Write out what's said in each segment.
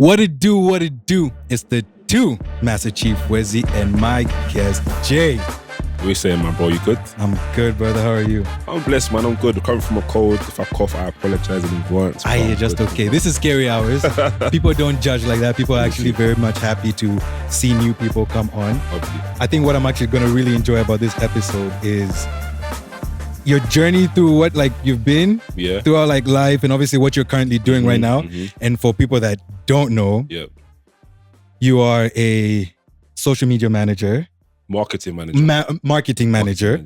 What it do, what it do. It's the two, Master Chief Wezzy and my guest, Jay. What you saying, man, bro? You good? I'm good, brother. How are you? I'm blessed, man. I'm good. I'm coming from a cold. If I cough, I apologize in advance. You're just good. Okay. This is scary hours. People don't judge like that. People are actually very much happy to see new people come on. Obviously. I think what I'm actually going to really enjoy about this episode is your journey through what you've been throughout life, and obviously what you're currently doing right now. And for people that don't know, you are a social media manager. Marketing manager. Marketing manager.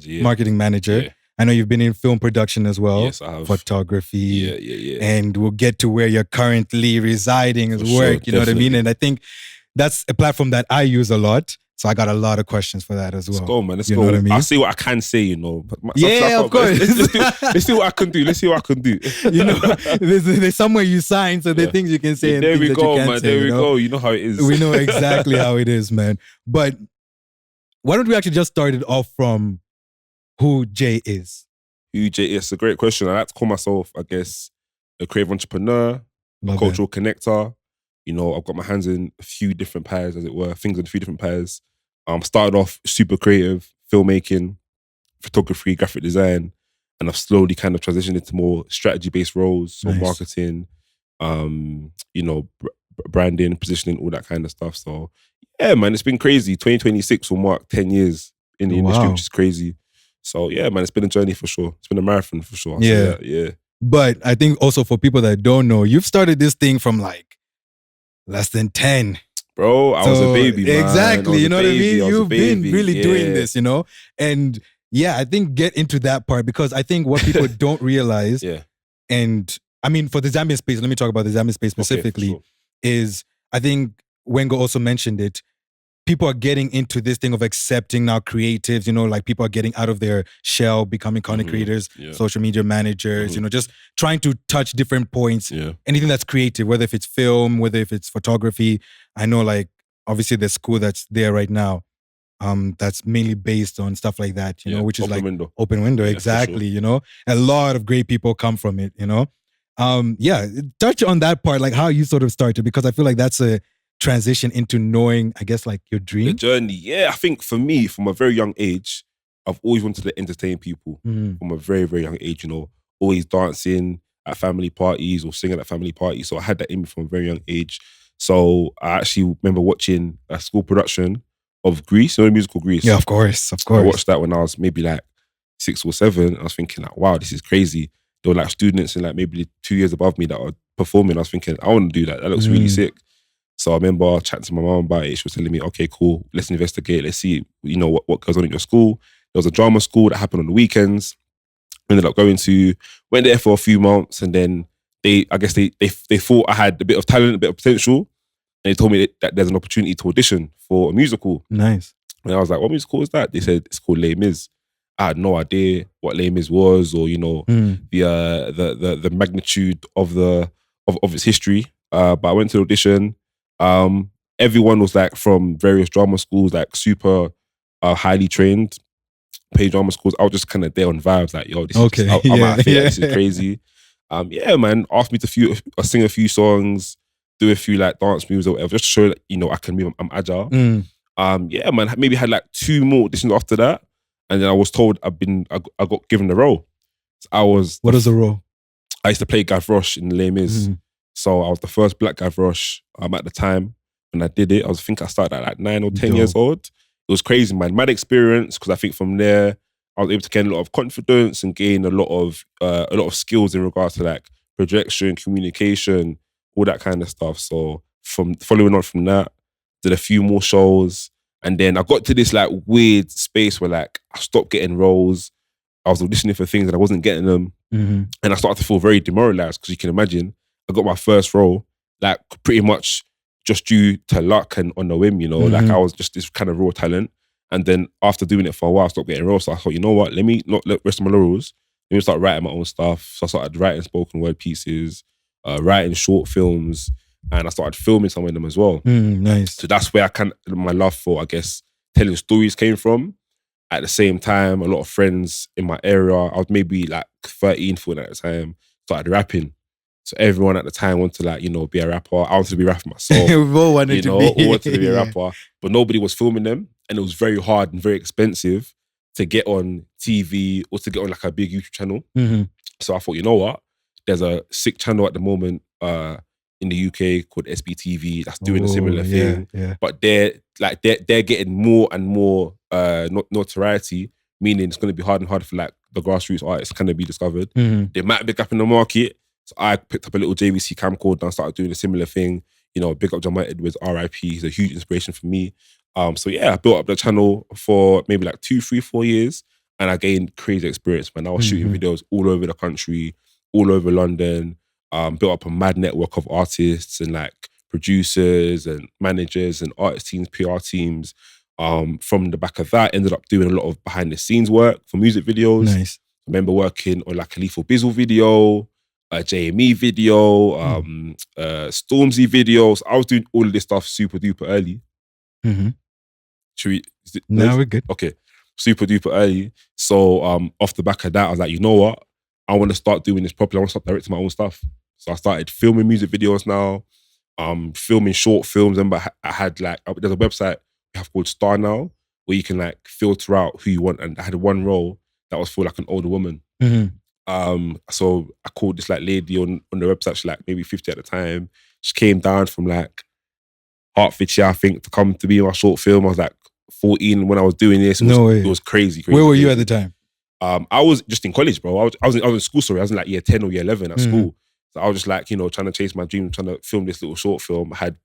Yeah. I know you've been in film production as well. Yes, I have. Photography. Yeah. And we'll get to where you're currently residing as For work. sure, You know what I mean? definitely. And I think that's a platform that I use a lot. So I got a lot of questions for that as well. Let's go, man. Let's you go. know what I mean? I'll see what I can say, But Of course. Let's see what I can do. There's somewhere you sign, so there are things you can say and There things we that go, you can't man. say. There we go. You know how it is. We know exactly how it is, man. But why don't we actually just start it off from who Jay is? Who Jay is? It's a great question. I like to call myself, I guess, a creative entrepreneur, Love a cultural connector. I've got my hands in a few different pies, as it were, things in a few different pies. Started off super creative, filmmaking, photography, graphic design, and I've slowly kind of transitioned into more strategy-based roles, so Nice. marketing, branding, positioning, all that kind of stuff. So yeah, man, it's been crazy. 2026 will mark 10 years in the industry, Wow. which is crazy. So yeah, man, it's been a journey for sure. It's been a marathon for sure. Yeah. Yeah. But I think also for people that don't know, you've started this thing from less than 10. Bro, I was a baby, man. Exactly. You know what I mean? You've been really Yeah. doing this, And yeah, I think get into that part, because I think what people don't realize, Yeah. and I mean, for the Zambian space, let me talk about the Zambian space specifically, Okay, for is I think Wengo also mentioned it. People are getting into this thing of accepting now creatives, people are getting out of their shell, becoming content creators, Yeah. social media managers, just trying to touch different points. Yeah. Anything that's creative, whether if it's film, whether if it's photography. I know obviously the school that's there right now, that's mainly based on stuff like that, which is Open window. Open window, Yeah, for exactly, A lot of great people come from it, touch on that part, how you sort of started, because I feel like that's a transition into knowing, I guess, your The dream. journey. Yeah, I think for me, from a very young age, I've always wanted to entertain people. From a very, very young age, always dancing at family parties or singing at family parties. So I had that in me from a very young age. So I actually remember watching a school production of Grease, the musical Grease. Yeah, of course. I watched that when I was maybe 6 or 7. I was thinking wow, this is crazy. There were students in maybe 2 years above me that were performing. I was thinking, I want to do that. That looks really sick. So I remember chatting to my mom about it. She was telling me, okay, cool, let's investigate. Let's see, what goes on in your school. There was a drama school that happened on the weekends. Ended up went there for a few months, and then they thought I had a bit of talent, a bit of potential. And they told me that there's an opportunity to audition for a musical. Nice. And I was like, what musical is that? They said it's called Les Mis. I had no idea what Les Mis was, or the magnitude of its history. But I went to the audition. Everyone was from various drama schools, super highly trained, paid drama schools. I was just kind of there on vibes, this Okay. is, I'm out here, this is crazy. Man, asked me to sing a few songs, do a few dance moves or whatever, just to show I can move, I'm agile. Man, maybe had 2 more auditions after that, and then I was told I got given the role. So What is the role? I used to play Gavroche in Les Mis. So I was the first black Gavroche at the time when I did it. I think I started at 9 or 10 years old. It was crazy, man. Mad experience, because I think from there I was able to gain a lot of confidence and gain a lot of skills in regards to projection, communication, all that kind of stuff. So following on from that, did a few more shows, and then I got to this weird space where I stopped getting roles. I was auditioning for things and I wasn't getting them, and I started to feel very demoralized, because you can imagine I got my first role pretty much just due to luck and on the whim, I was just this kind of raw talent. And then after doing it for a while, I stopped getting roles. So I thought, you know what, let me not rest my laurels. Let me start writing my own stuff. So I started writing spoken word pieces, writing short films, and I started filming some of them as well. Nice. So that's where my love for, I guess, telling stories came from. At the same time, a lot of friends in my area, I was maybe 13, 14 at the time, started rapping. So everyone at the time wanted to like, be a rapper. I wanted to be a rapper myself. We all wanted to be. All wanted to be a rapper. But nobody was filming them. And it was very hard and very expensive to get on TV or to get on like a big YouTube channel. Mm-hmm. So I thought, you know what? There's a sick channel at the moment in the UK called SBTV that's doing a similar thing. Yeah. But they're getting more and more notoriety, meaning it's going to be harder and harder for like the grassroots artists to kind of be discovered. Mm-hmm. There might be a gap in the market. So I picked up a little JVC camcorder and started doing a similar thing. Big up Jamal Edwards, RIP. He's a huge inspiration for me. So yeah, I built up the channel for maybe like 2, 3, 4 years, and I gained crazy experience, man. I was shooting videos all over the country, all over London, built up a mad network of artists and like producers and managers and artist teams, PR teams. From the back of that, ended up doing a lot of behind the scenes work for music videos. Nice. I remember working on like a Lethal Bizzle video, a JME video, Stormzy videos. I was doing all of this stuff super duper early. Mm-hmm. No, we're good. Okay. Super duper early. So off the back of that, I was like, you know what? I want to start doing this properly. I want to start directing my own stuff. So I started filming music videos now, filming short films. And I had like, there's a website we have called Star Now, where you can like filter out who you want. And I had one role that was for like an older woman. Mm-hmm. So I called this like lady on the website. She's like maybe 50 at the time. She came down from like Hertfordshire, I think, to come to be in my short film. I was like 14 when I was doing this. It was crazy. Where were you at the time? I was just in college, bro. I was in school, sorry. I was in like year 10 or year 11 at school. So I was just like, trying to chase my dream, trying to film this little short film. I had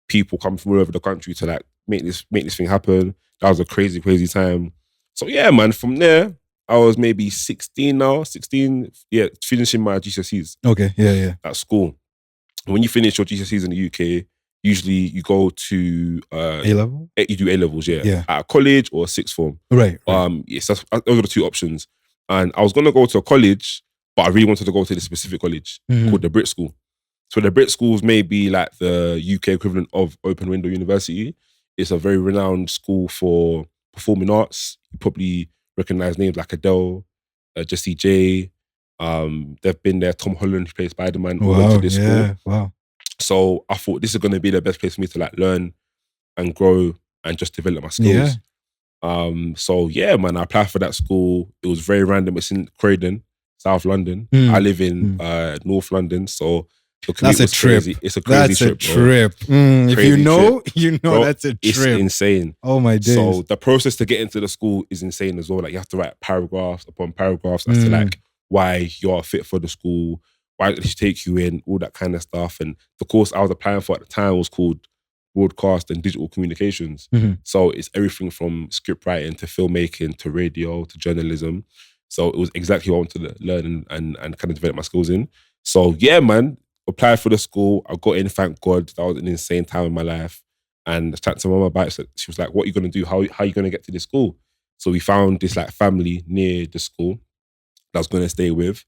people come from all over the country to like make this thing happen. That was a crazy, crazy time. So yeah, man, from there, I was maybe 16 now, finishing my GCSEs. Okay, yeah. At school. When you finish your GCSEs in the UK, usually you go to A-level? You do A-levels, yeah. At a college or a sixth form. Right. Yes, those are the two options. And I was going to go to a college, but I really wanted to go to this specific college called the Brit School. So the Brit Schools may be like the UK equivalent of Open Window University. It's a very renowned school for performing arts. You probably recognize names like Adele, Jessie J. They've been there. Tom Holland, who plays Spider-Man, went to this school. Wow. So I thought this is going to be the best place for me to like learn and grow and just develop my skills. So yeah, man, I applied for that school. It was very random. It's in Croydon, South London. I live in North London, so the commute was trip. Crazy. It's a crazy trip. That's a trip. If you know, bro, that's a trip. It's insane. Oh my days. So the process to get into the school is insane as well. Like you have to write paragraphs upon paragraphs as to like why you're fit for the school, why did she take you in, all that kind of stuff. And the course I was applying for at the time was called Broadcast and Digital Communications. So it's everything from script writing to filmmaking to radio to journalism. So it was exactly what I wanted to learn and kind of develop my skills in. So yeah, man, applied for the school. I got in, thank God. That was an insane time in my life. And I chatted to my mum about it. She was like, what are you going to do? How are you going to get to this school? So we found this like family near the school that I was going to stay with.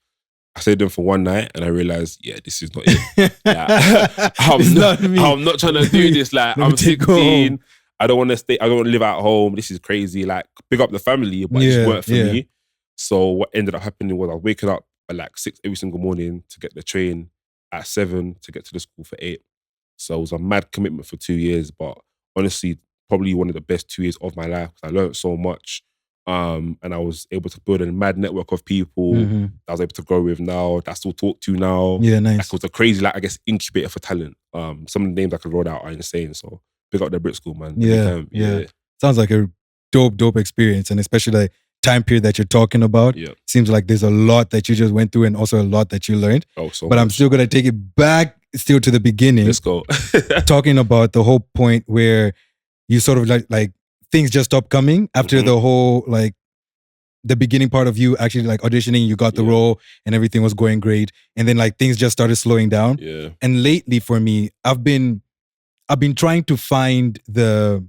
I stayed there for one night and I realized, yeah, this is not it. I'm not trying to do this. Like, I'm 16. I don't want to stay. I don't want to live at home. This is crazy. Like, pick up the family, but it just weren't for me. So what ended up happening was I was waking up at like 6 every single morning to get the train at 7 to get to the school for 8. So it was a mad commitment for 2 years, but honestly, probably one of the best 2 years of my life because I learned so much. And I was able to build a mad network of people that I was able to grow with now, that I still talk to now. Yeah, nice. Like, it was a crazy, like, I guess, incubator for talent. Some of the names I could roll out are insane. So pick up the Brit School, man. Yeah. Sounds like a dope experience. And especially the time period that you're talking about. Seems like there's a lot that you just went through and also a lot that you learned. But I'm still going to take it back still to the beginning. Let's go. Talking about the whole point where you sort of like things just stopped coming after the whole, like, the beginning part of you actually like auditioning, you got the role and everything was going great. And then like things just started slowing down. And lately for me, I've been trying to find the,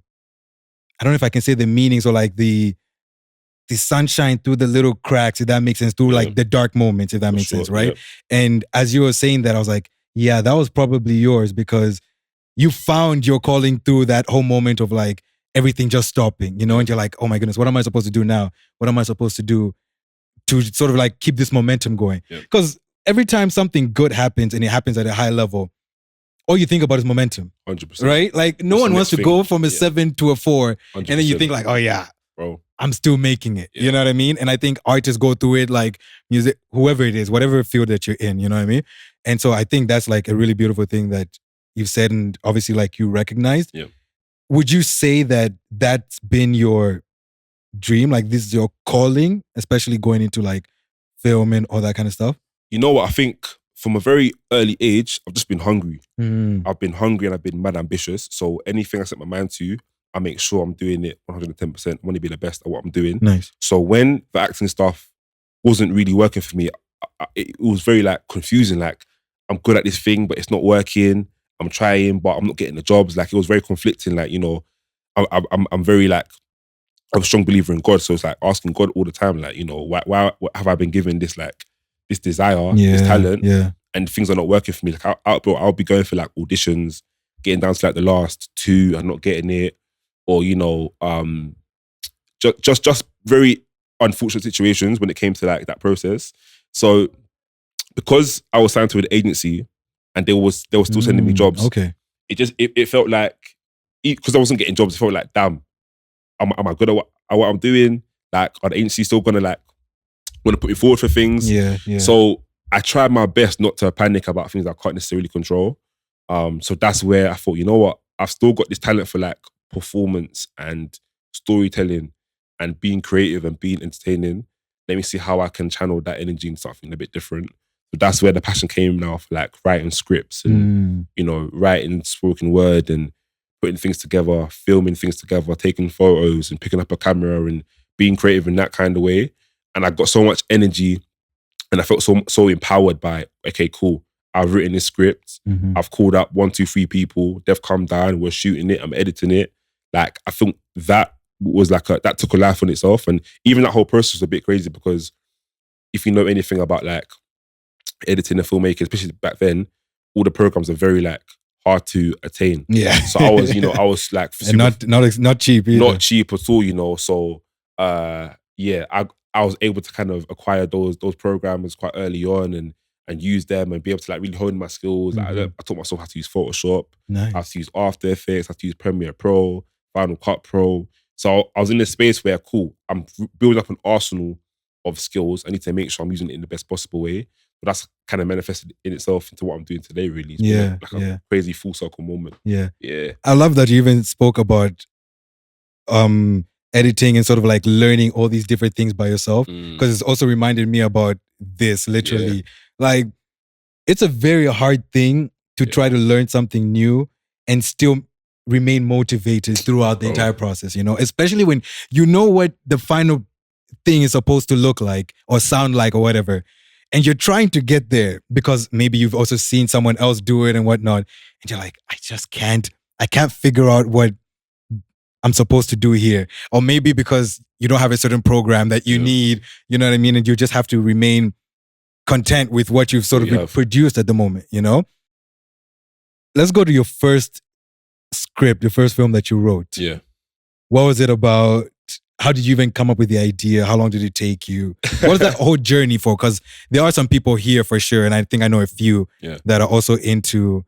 I don't know if I can say the meanings or like the sunshine through the little cracks, if that makes sense, through like the dark moments, if that makes sense, right? And as you were saying that, I was like, yeah, that was probably yours because you found your calling through that whole moment of like, everything just stopping, you know, and you're like, oh my goodness, what am I supposed to do now? What am I supposed to do to sort of like keep this momentum going? Because every time something good happens and it happens at a high level, all you think about is momentum. 100%. Right? Like no one wants to go from a 7 to a 4 and then you think like, oh yeah, bro, I'm still making it. You know what I mean? And I think artists go through it, like music, whoever it is, whatever field that you're in, you know what I mean? And so I think that's like a really beautiful thing that you've said and obviously like you recognized. Yeah. Would you say that that's been your dream? Like this is your calling, especially going into like film and all that kind of stuff? You know what? I think from a very early age, I've just been hungry. I've been hungry and I've been mad ambitious. So anything I set my mind to, I make sure I'm doing it 110%. I want to be the best at what I'm doing. Nice. So when the acting stuff wasn't really working for me, it was very like confusing. Like I'm good at this thing, but it's not working. I'm trying, but I'm not getting the jobs. Like it was very conflicting. Like, you know, I'm very like, I'm a strong believer in God. So it's like asking God all the time, like, you know, why have I been given this like, this desire, this talent, and things are not working for me? Like I'll be going for like auditions, getting down to like the last 2 and not getting it. Or, you know, just very unfortunate situations when it came to like that process. So because I was signed to an agency and they were still sending me jobs, it felt like, because I wasn't getting jobs, it felt like, damn, am I good at what I'm doing? Like, are the agency still gonna like want to put me forward for things? Yeah. So I tried my best not to panic about things I can't necessarily control. So that's where I thought, you know what, I've still got this talent for like performance and storytelling and being creative and being entertaining. Let me see how I can channel that energy into something a bit different. So that's where the passion came now for like writing scripts and, you know, writing spoken word and putting things together, filming things together, taking photos and picking up a camera and being creative in that kind of way. And I got so much energy and I felt so empowered by, okay, cool, I've written this script, I've called up 1, 2, 3 people, they've come down, we're shooting it, I'm editing it. Like, I think that was like that took a life on itself. And even that whole process was a bit crazy because if you know anything about like editing and filmmaking, especially back then, all the programs are very like hard to attain. Yeah. So I was like and not cheap either. Not cheap at all, you know. So I was able to kind of acquire those programs quite early on and use them and be able to like really hone my skills. Like, I taught myself how to use Photoshop, how to use After Effects, how to use Premiere Pro, Final Cut Pro. So I was in this space where, cool, I'm building up an arsenal of skills. I need to make sure I'm using it in the best possible way. But that's kind of manifested in itself into what I'm doing today, really. It's been like a crazy full circle moment. Yeah. Yeah. I love that you even spoke about editing and sort of like learning all these different things by yourself. Because it's also reminded me about this, literally. Yeah. Like, it's a very hard thing to try to learn something new and still remain motivated throughout the entire process, you know? Especially when you know what the final thing is supposed to look like or sound like or whatever. And you're trying to get there because maybe you've also seen someone else do it and whatnot. And you're like, I can't figure out what I'm supposed to do here. Or maybe because you don't have a certain program that you need, you know what I mean? And you just have to remain content with what you've sort of produced at the moment, you know? Let's go to your first script, the first film that you wrote. Yeah. What was it about? How did you even come up with the idea? How long did it take you? What was that whole journey for? Because there are some people here for sure, and I think I know a few that are also into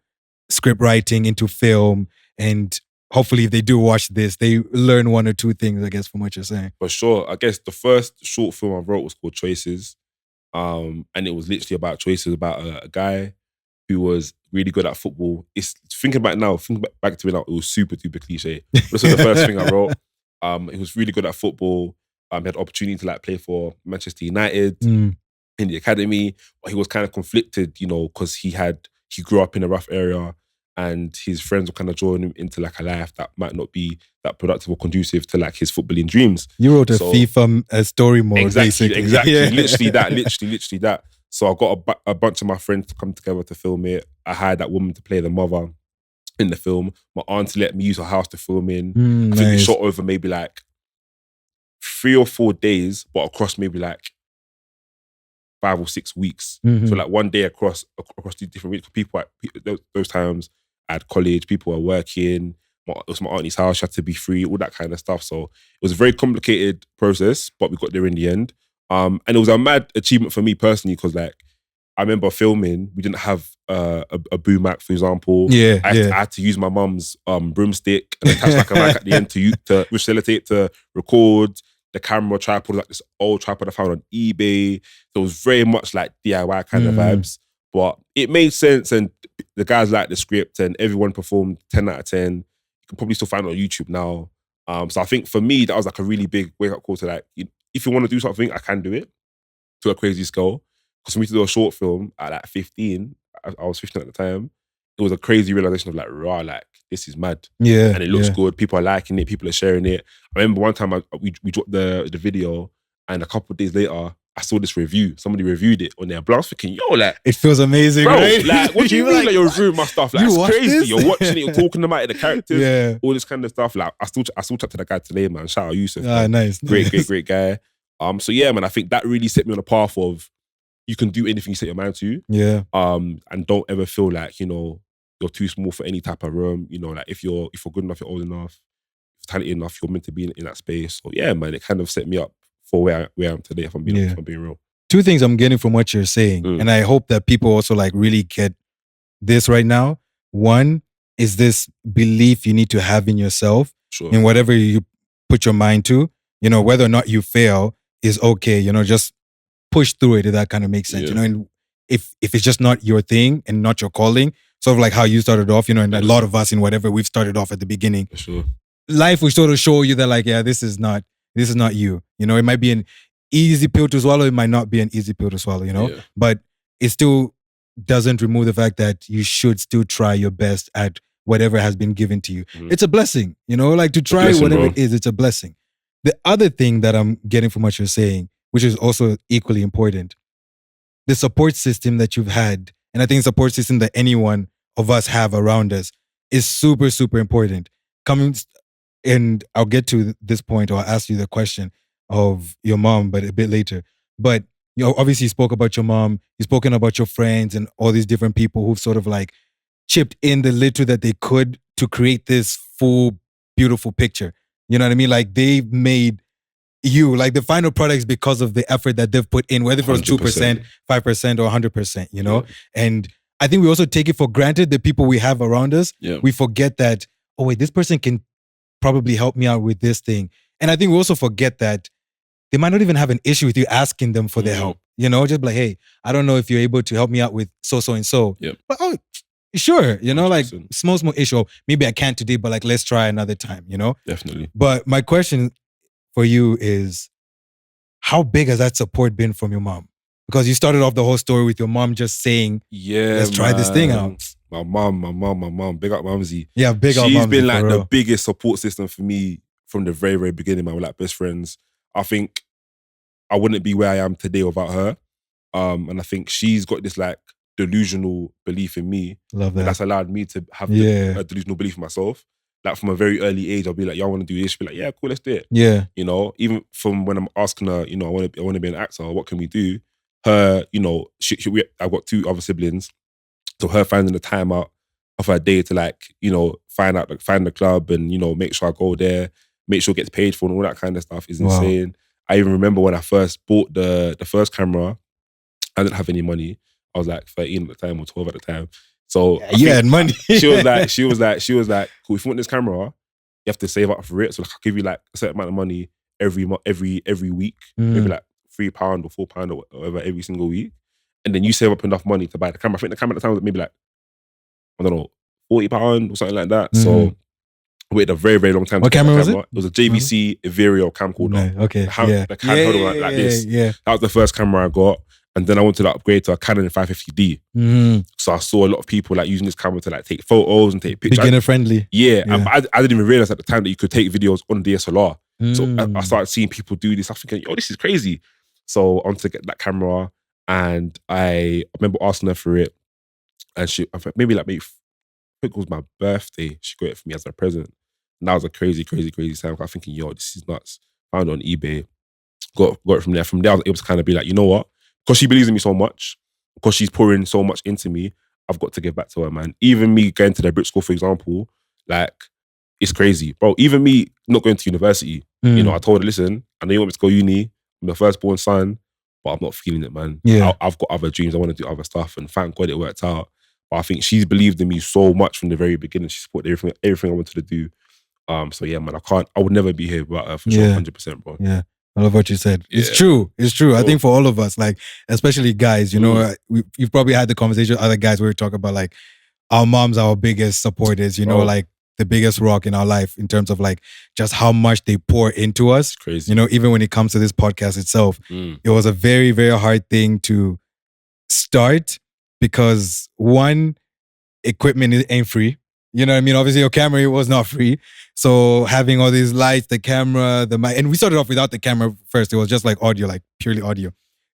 script writing, into film, and hopefully if they do watch this, they learn 1 or 2 things, I guess, from what you're saying. For sure. I guess the first short film I wrote was called Choices. And it was literally about choices, about a guy who was really good at football. Thinking back to it now, it was super duper cliche. This was the first thing I wrote. He was really good at football. He had opportunity to like play for Manchester United in the academy, but he was kind of conflicted, you know, because he grew up in a rough area and his friends were kind of drawing him into like a life that might not be that productive or conducive to like his footballing dreams. You wrote a FIFA story mode, basically. Exactly. Yeah. Literally that. So I got a bunch of my friends to come together to film it. I hired that woman to play the mother in the film. My auntie let me use her house to film in. I think we shot over maybe like 3 or 4 days, but across maybe like 5 or 6 weeks. So like one day across 2 different weeks. People at those times I had college, people were working. It was my auntie's house, she had to be free, all that kind of stuff. So it was a very complicated process, but we got there in the end. And it was a mad achievement for me personally because like I remember filming, we didn't have a boom mic, for example. I had to use my mum's broomstick and attach like a mic at the end to facilitate to record. The camera tripod, like this old tripod I found on eBay. So it was very much like DIY kind of vibes. But it made sense, and the guys liked the script, and everyone performed 10 out of 10. You can probably still find it on YouTube now. So I think for me, that was like a really big wake-up call to like, if you want to do something, I can do it to a crazy scale. Because for me to do a short film at like 15, I was 15 at the time, it was a crazy realization of like, raw, like, this is mad. Yeah. And it looks good. People are liking it. People are sharing it. I remember one time we dropped the video, and a couple of days later, I saw this review. Somebody reviewed it on their blog. I was thinking, yo, like... It feels amazing, bro, right? Like, what do you mean like you're reviewing my stuff? Like, it's crazy. This? You're watching it, you're talking about it, the characters, all this kind of stuff. Like, I still chat to the guy today, man. Shout out Yusuf. Nice. Great guy. So yeah, man, I think that really set me on a path of you can do anything you set your mind to. Yeah. And don't ever feel like, you're too small for any type of room. Like if you're good enough, you're old enough, if you're talented enough, you're meant to be in that space. So yeah, man, it kind of set me up for where I am today, if I'm being real. Two things I'm getting from what you're saying, and I hope that people also like really get this right now. One is this belief you need to have in yourself, in whatever you put your mind to, whether or not you fail is okay, just push through it, if that kind of makes sense, and if it's just not your thing and not your calling, sort of like how you started off, and a lot of us in whatever we've started off at the beginning, for sure. Life will sort of show you that like, yeah, this is not you, it might be an easy pill to swallow, it might not be an easy pill to swallow, but it still doesn't remove the fact that you should still try your best at whatever has been given to you. It's a blessing, like to try whatever it is, it's a blessing. The other thing that I'm getting from what you're saying, which is also equally important, the support system that you've had, and I think support system that anyone of us have around us is super, super important. And I'll get to this point, or I'll ask you the question of your mom, but a bit later. But obviously you spoke about your mom, you've spoken about your friends and all these different people who've sort of like chipped in the little that they could to create this full, beautiful picture. You know what I mean? Like they've made you, like the final product is because of the effort that they've put in, whether it was 2%, 5%, or 100%, And I think we also take it for granted, the people we have around us. Yeah. We forget that, oh wait, this person can probably help me out with this thing. And I think we also forget that they might not even have an issue with you asking them for their help. Just like, hey, I don't know if you're able to help me out with so and so. Yep. But sure, 100%. Like small issue. Maybe I can't today, but like let's try another time, Definitely. But my question for you is, how big has that support been from your mom? Because you started off the whole story with your mom just saying, let's try this thing out. My mom, big up Mumsy. Yeah, big up Mumsy. She's been like the biggest support system for me from the very, very beginning, man. We're like best friends. I think I wouldn't be where I am today without her. And I think she's got this like delusional belief in me. Love that. And that's allowed me to have a delusional belief in myself. Like from a very early age, I'll be like, yo, I want to do this. She'll be like, yeah, cool, let's do it. Yeah. Even from when I'm asking her, I want to be an actor, what can we do? Her, I've got 2 other siblings. So her finding the time out of her day to like, find the club and, make sure I go there, make sure it gets paid for and all that kind of stuff is insane. I even remember when I first bought the first camera, I didn't have any money. I was like 13 at the time or 12 at the time. So you had money. she was like, cool, if you want this camera, you have to save up for it. So like, I'll give you like a certain amount of money every week, maybe like £3 or £4 or whatever every single week. And then you save up enough money to buy the camera. I think the camera at the time was maybe like, I don't know, £40 or something like that. So I waited a very, very long time. What camera was it? It was a JVC Ethereal camcorder. Okay. The camcorder like this. Yeah. That was the first camera I got. And then I wanted to upgrade to a Canon 550D. So I saw a lot of people like using this camera to like take photos and take pictures. Beginner friendly. Yeah. I didn't even realize at the time that you could take videos on DSLR. So I started seeing people do this. I was thinking, this is crazy. So I wanted to get that camera. And I remember asking her for it. And she, I think it was my birthday, she got it for me as a present. And that was a crazy, crazy, crazy time. I was thinking, this is nuts. Found it on eBay. Got it from there. From there, I was able to kind of be like, you know what? Because she believes in me so much, because she's pouring so much into me, I've got to give back to her, man. Even me going to the Brit school, for example, like, it's crazy. Bro, even me not going to university, I told her, listen, I know you want me to go uni, I'm the firstborn son, but I'm not feeling it, man. Yeah. I've got other dreams. I want to do other stuff, and thank God it worked out. But I think she's believed in me so much from the very beginning. She supported everything I wanted to do. So yeah, man, I would never be here without her for sure, 100%, bro. Yeah. I love what you said. Yeah. It's true. I think for all of us, like, especially guys, you know, you've probably had the conversation with other guys where we talk about like our moms are our biggest supporters, you know, like the biggest rock in our life in terms of like just how much they pour into us. It's crazy. You know, even when it comes to this podcast itself, it was a very, very hard thing to start because one, equipment ain't free. You know what I mean? Obviously, your camera was not free. So having all these lights, the camera, the mic, and we started off without the camera first. It was just like audio, like purely audio.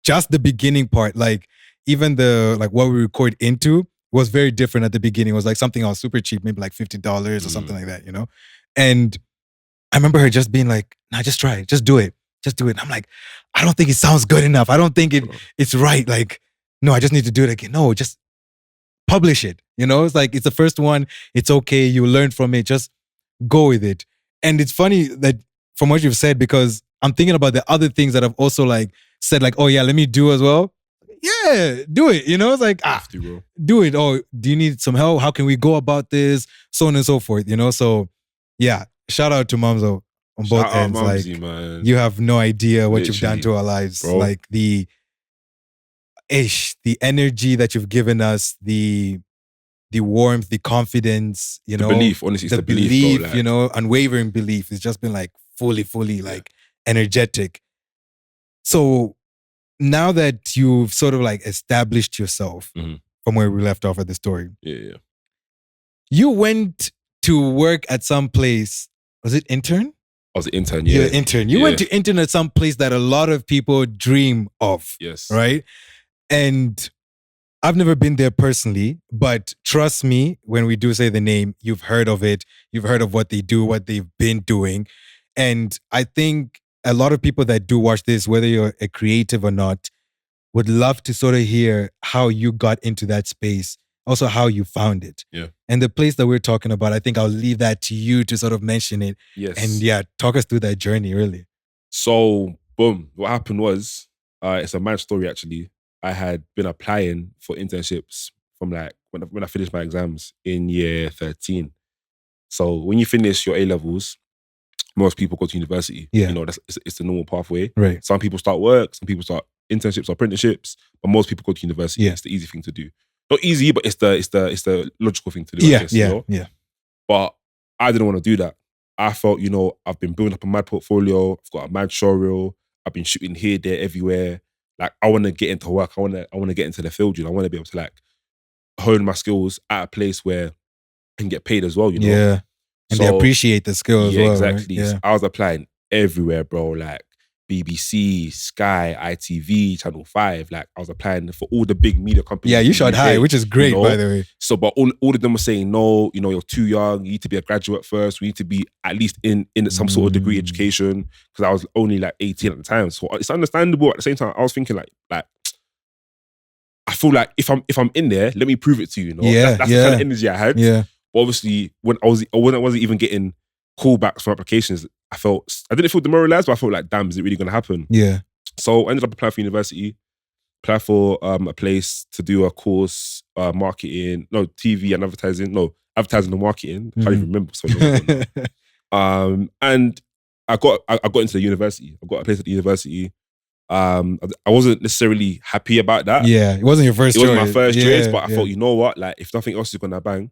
Just the beginning part, like even the, like what we record into was very different at the beginning. It was like something else super cheap, maybe like $50 or something like that, you know? And I remember her just being like, nah, just try it. Just do it. Just do it. And I'm like, I don't think it sounds good enough. I don't think it's right. Like, no, I just need to do it again. No, just publish it. You know, it's like, it's the first one. It's okay. You learn from it. Just go with it. And it's funny that from what you've said, because I'm thinking about the other things that I've also like said, like, oh yeah, let me do as well. Yeah, do it. You know, it's like, do it. Oh, do you need some help? How can we go about this? So on and so forth, you know? So yeah, shout out to Momzo on both ends. Mumsy, like, man. You have no idea what you've done to our lives. Bro. Like the energy that you've given us, the warmth, the confidence, you know, belief, honestly, it's the belief, bro, like, you know, unwavering belief. It's just been like fully like energetic. So now that you've sort of like established yourself from where we left off at the story, you went to work at some place. Was it intern? I was an intern, yeah. You're an intern. You went to intern at some place that a lot of people dream of. Yes. Right? And I've never been there personally, but trust me, when we do say the name, you've heard of it. You've heard of what they do, what they've been doing. And I think a lot of people that do watch this, whether you're a creative or not, would love to sort of hear how you got into that space, also how you found it. Yeah. And the place that we're talking about, I think I'll leave that to you to sort of mention it. Yes. And talk us through that journey, really. So, boom, what happened was, it's a mad story actually. I had been applying for internships from like when I finished my exams in year 13. So when you finish your A-levels, most people go to university. Yeah. You know, it's the normal pathway. Right. Some people start work, some people start internships or apprenticeships, but most people go to university. Yeah. It's the easy thing to do. Not easy, but it's the logical thing to do. I guess, you know? Yeah. But I didn't want to do that. I felt, you know, I've been building up a mad portfolio. I've got a mad showreel. I've been shooting here, there, everywhere. Like, I want to get into work. I want to get into the field, you know. I want to be able to like hone my skills at a place where I can get paid as well, you know. Yeah. And they appreciate the skill as well. Exactly. Right? Yeah. So I was applying everywhere, bro. Like BBC, Sky, ITV, Channel 5. Like, I was applying for all the big media companies. Yeah, you shot high, which is great, you know? By the way. So, but all of them were saying, no, you know, you're too young. You need to be a graduate first. We need to be at least in some sort of degree education. Because I was only like 18 at the time. So it's understandable. At the same time, I was thinking like I feel like if I'm in there, let me prove it to you. You know, that's the kind of energy I had. Yeah. But obviously, when I wasn't even getting callbacks from applications, I didn't feel demoralized, but I felt like, damn, is it really going to happen? Yeah. So I ended up applying for university, apply for a place to do a course, marketing, TV and advertising, advertising and marketing. I can't even remember. So long. And I got into the university. I got a place at the university. I wasn't necessarily happy about that. Yeah, it wasn't your first choice. It wasn't my first choice, but I thought, you know what? Like, if nothing else is going to bang,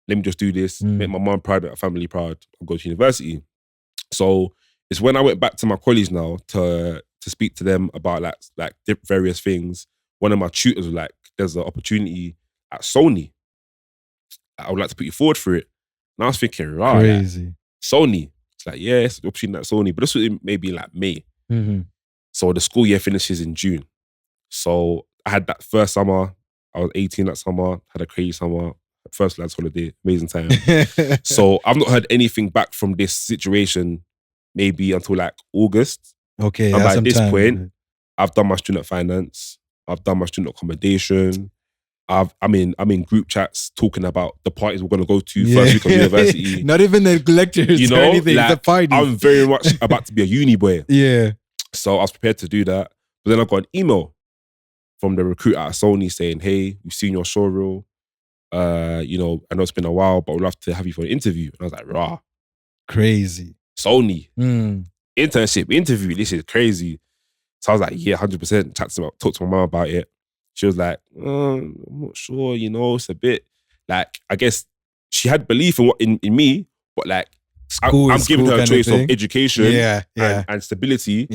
let me just do this, make my mom proud, make my family proud, I'll go to university. So it's when I went back to my colleagues now to speak to them about like various things. One of my tutors was like, there's an opportunity at Sony. I would like to put you forward for it. And I was thinking, right, crazy. Like, Sony. It's like, yeah, it's an opportunity at Sony. But this was maybe like May. Mm-hmm. So the school year finishes in June. So I had that first summer. I was 18 that summer, had a crazy summer. First lads holiday, amazing time. So I've not heard anything back from this situation maybe until like August. Okay. And by this point, I've done my student finance. I've done my student accommodation. I'm in group chats talking about the parties we're going to go to first week of university. Not even the lectures, you know, or anything. Like, the party. I'm very much about to be a uni boy. Yeah. So I was prepared to do that. But then I got an email from the recruiter at Sony saying, hey, we've seen your show reel. I know it's been a while, but we'd love to have you for an interview. And I was like, rah. Crazy. Sony. Internship, interview, this is crazy. So I was like, yeah, 100%. Talked to my mum about it. She was like, I'm not sure, it's a bit like, I guess she had belief in me, but like, I'm giving her a choice of education and stability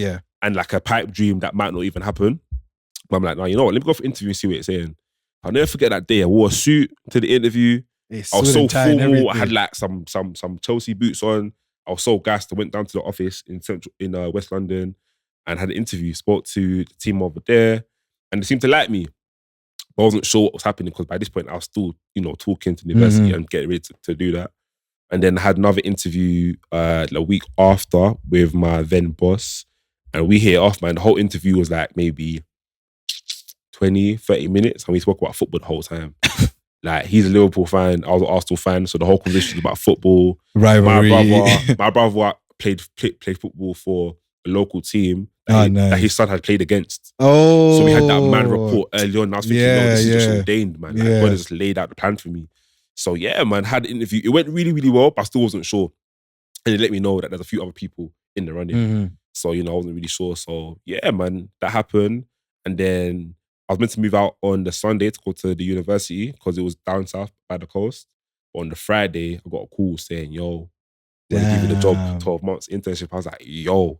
and like a pipe dream that might not even happen. But I'm like, no, you know what? Let me go for interview and see what it's saying. I'll never forget that day. I wore a suit to the interview. I was so formal. I had like some Chelsea boots on. I was so gassed. I went down to the office in West London and had an interview. Spoke to the team over there, and they seemed to like me. But I wasn't sure what was happening because by this point I was still, talking to the university and getting ready to do that. And then I had another interview a week after with my then boss, and we hit it off, man. The whole interview was like maybe 20, 30 minutes, and we spoke about football the whole time. Like, he's a Liverpool fan, I was an Arsenal fan, so the whole conversation was about football. Rivalry. My brother played football for a local team that his son had played against. Oh. So we had that man report early on, and I was thinking, this is just ordained, man. Like, God has just laid out the plan for me. So yeah, man, had an interview. It went really, really well, but I still wasn't sure. And they let me know that there's a few other people in the running. So, I wasn't really sure. So yeah, man, that happened. And then I was meant to move out on the Sunday to go to the university because it was down south by the coast. But on the Friday, I got a call saying, yo, we're going to give you the job, 12 months internship. I was like, yo,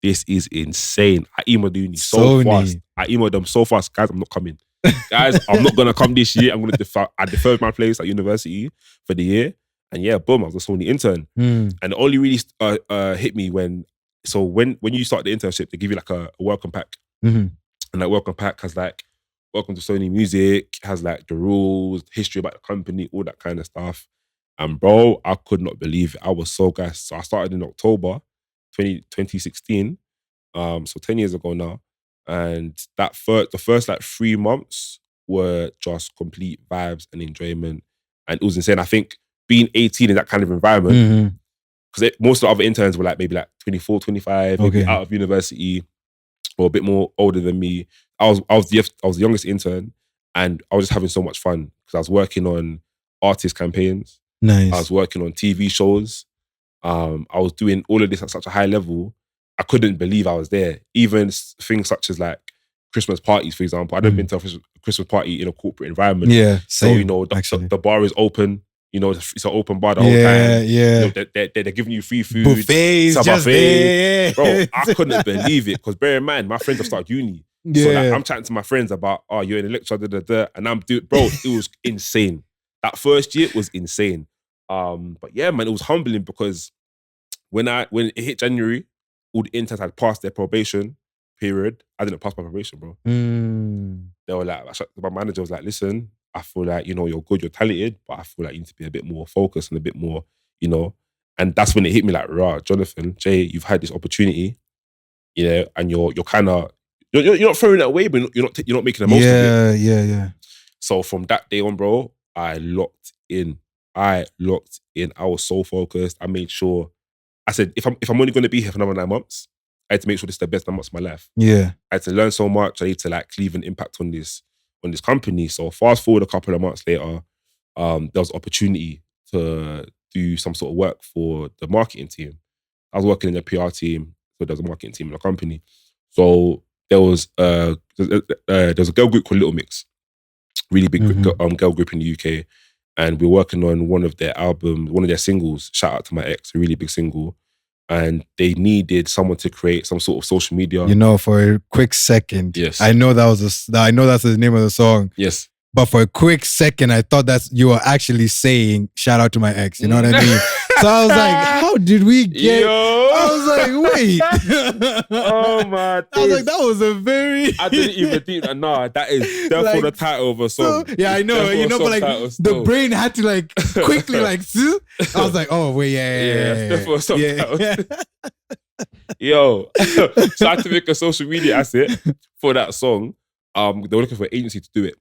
this is insane. I emailed the uni so fast. I emailed them so fast. Guys, I'm not coming. Guys, I'm not going to come this year. I'm going to I deferred my place at university for the year. And yeah, boom, I was a Sony intern. And it only really hit me when you start the internship, they give you like a welcome pack. And that welcome pack has like, welcome to Sony Music, has like the rules, history about the company, all that kind of stuff. And bro, I could not believe it. I was so gassed. So I started in October 2016. So 10 years ago now. And the first like 3 months were just complete vibes and enjoyment. And it was insane. I think being 18 in that kind of environment, because most of the other interns were like maybe like 24, 25, maybe out of university, or a bit more older than me. I was the youngest intern, and I was just having so much fun because I was working on artist campaigns. Nice. I was working on TV shows. I was doing all of this at such a high level. I couldn't believe I was there. Even things such as like Christmas parties, for example. I'd never been to a Christmas party in a corporate environment. Yeah, same, so the bar is open. It's an open bar the whole time. Yeah. They're giving you free food. Buffets, just there. Bro, I couldn't believe it because bear in mind, my friends have started uni. Yeah. So like, I'm chatting to my friends about, you're in a lecture, and I'm doing, bro, it was insane. That first year was insane. But yeah, man, it was humbling because when it hit January, all the interns had passed their probation period. I didn't pass my probation, bro. They were like, my manager was like, listen, I feel like, you're good, you're talented, but I feel like you need to be a bit more focused and a bit more, and that's when it hit me like, rah, Jonathan, Jay, you've had this opportunity, and you're kind of, you're not throwing it away, but you're not making the most of it. Yeah. So from that day on, bro, I locked in. I was so focused. I made sure, I said, if I'm only going to be here for another 9 months, I had to make sure this is the best 9 months of my life. Yeah. I had to learn so much. I need to like leave an impact on this company. So fast forward a couple of months later, there was opportunity to do some sort of work for the marketing team. I was working in the PR team, so there was a marketing team in the company. So there was a girl group called Little Mix, really big girl group in the UK, and we're working on one of their albums, one of their singles. Shout out to my ex, a really big single. And they needed someone to create some sort of social media. For a quick second, yes, I know that's the name of the song. Yes, but for a quick second, I thought that you were actually saying "shout out to my ex." You know what I mean? So I was like, "How did we get?" I was like, "Wait." Oh my! I was like, "That was a very." I didn't even think. Nah, that is therefore the title of a song. So, yeah, I know. But like the brain had to like quickly like. I was like, "Oh wait, yeah." Therefore a song title. Yo, so I had to make a social media asset for that song. They were looking for an agency to do it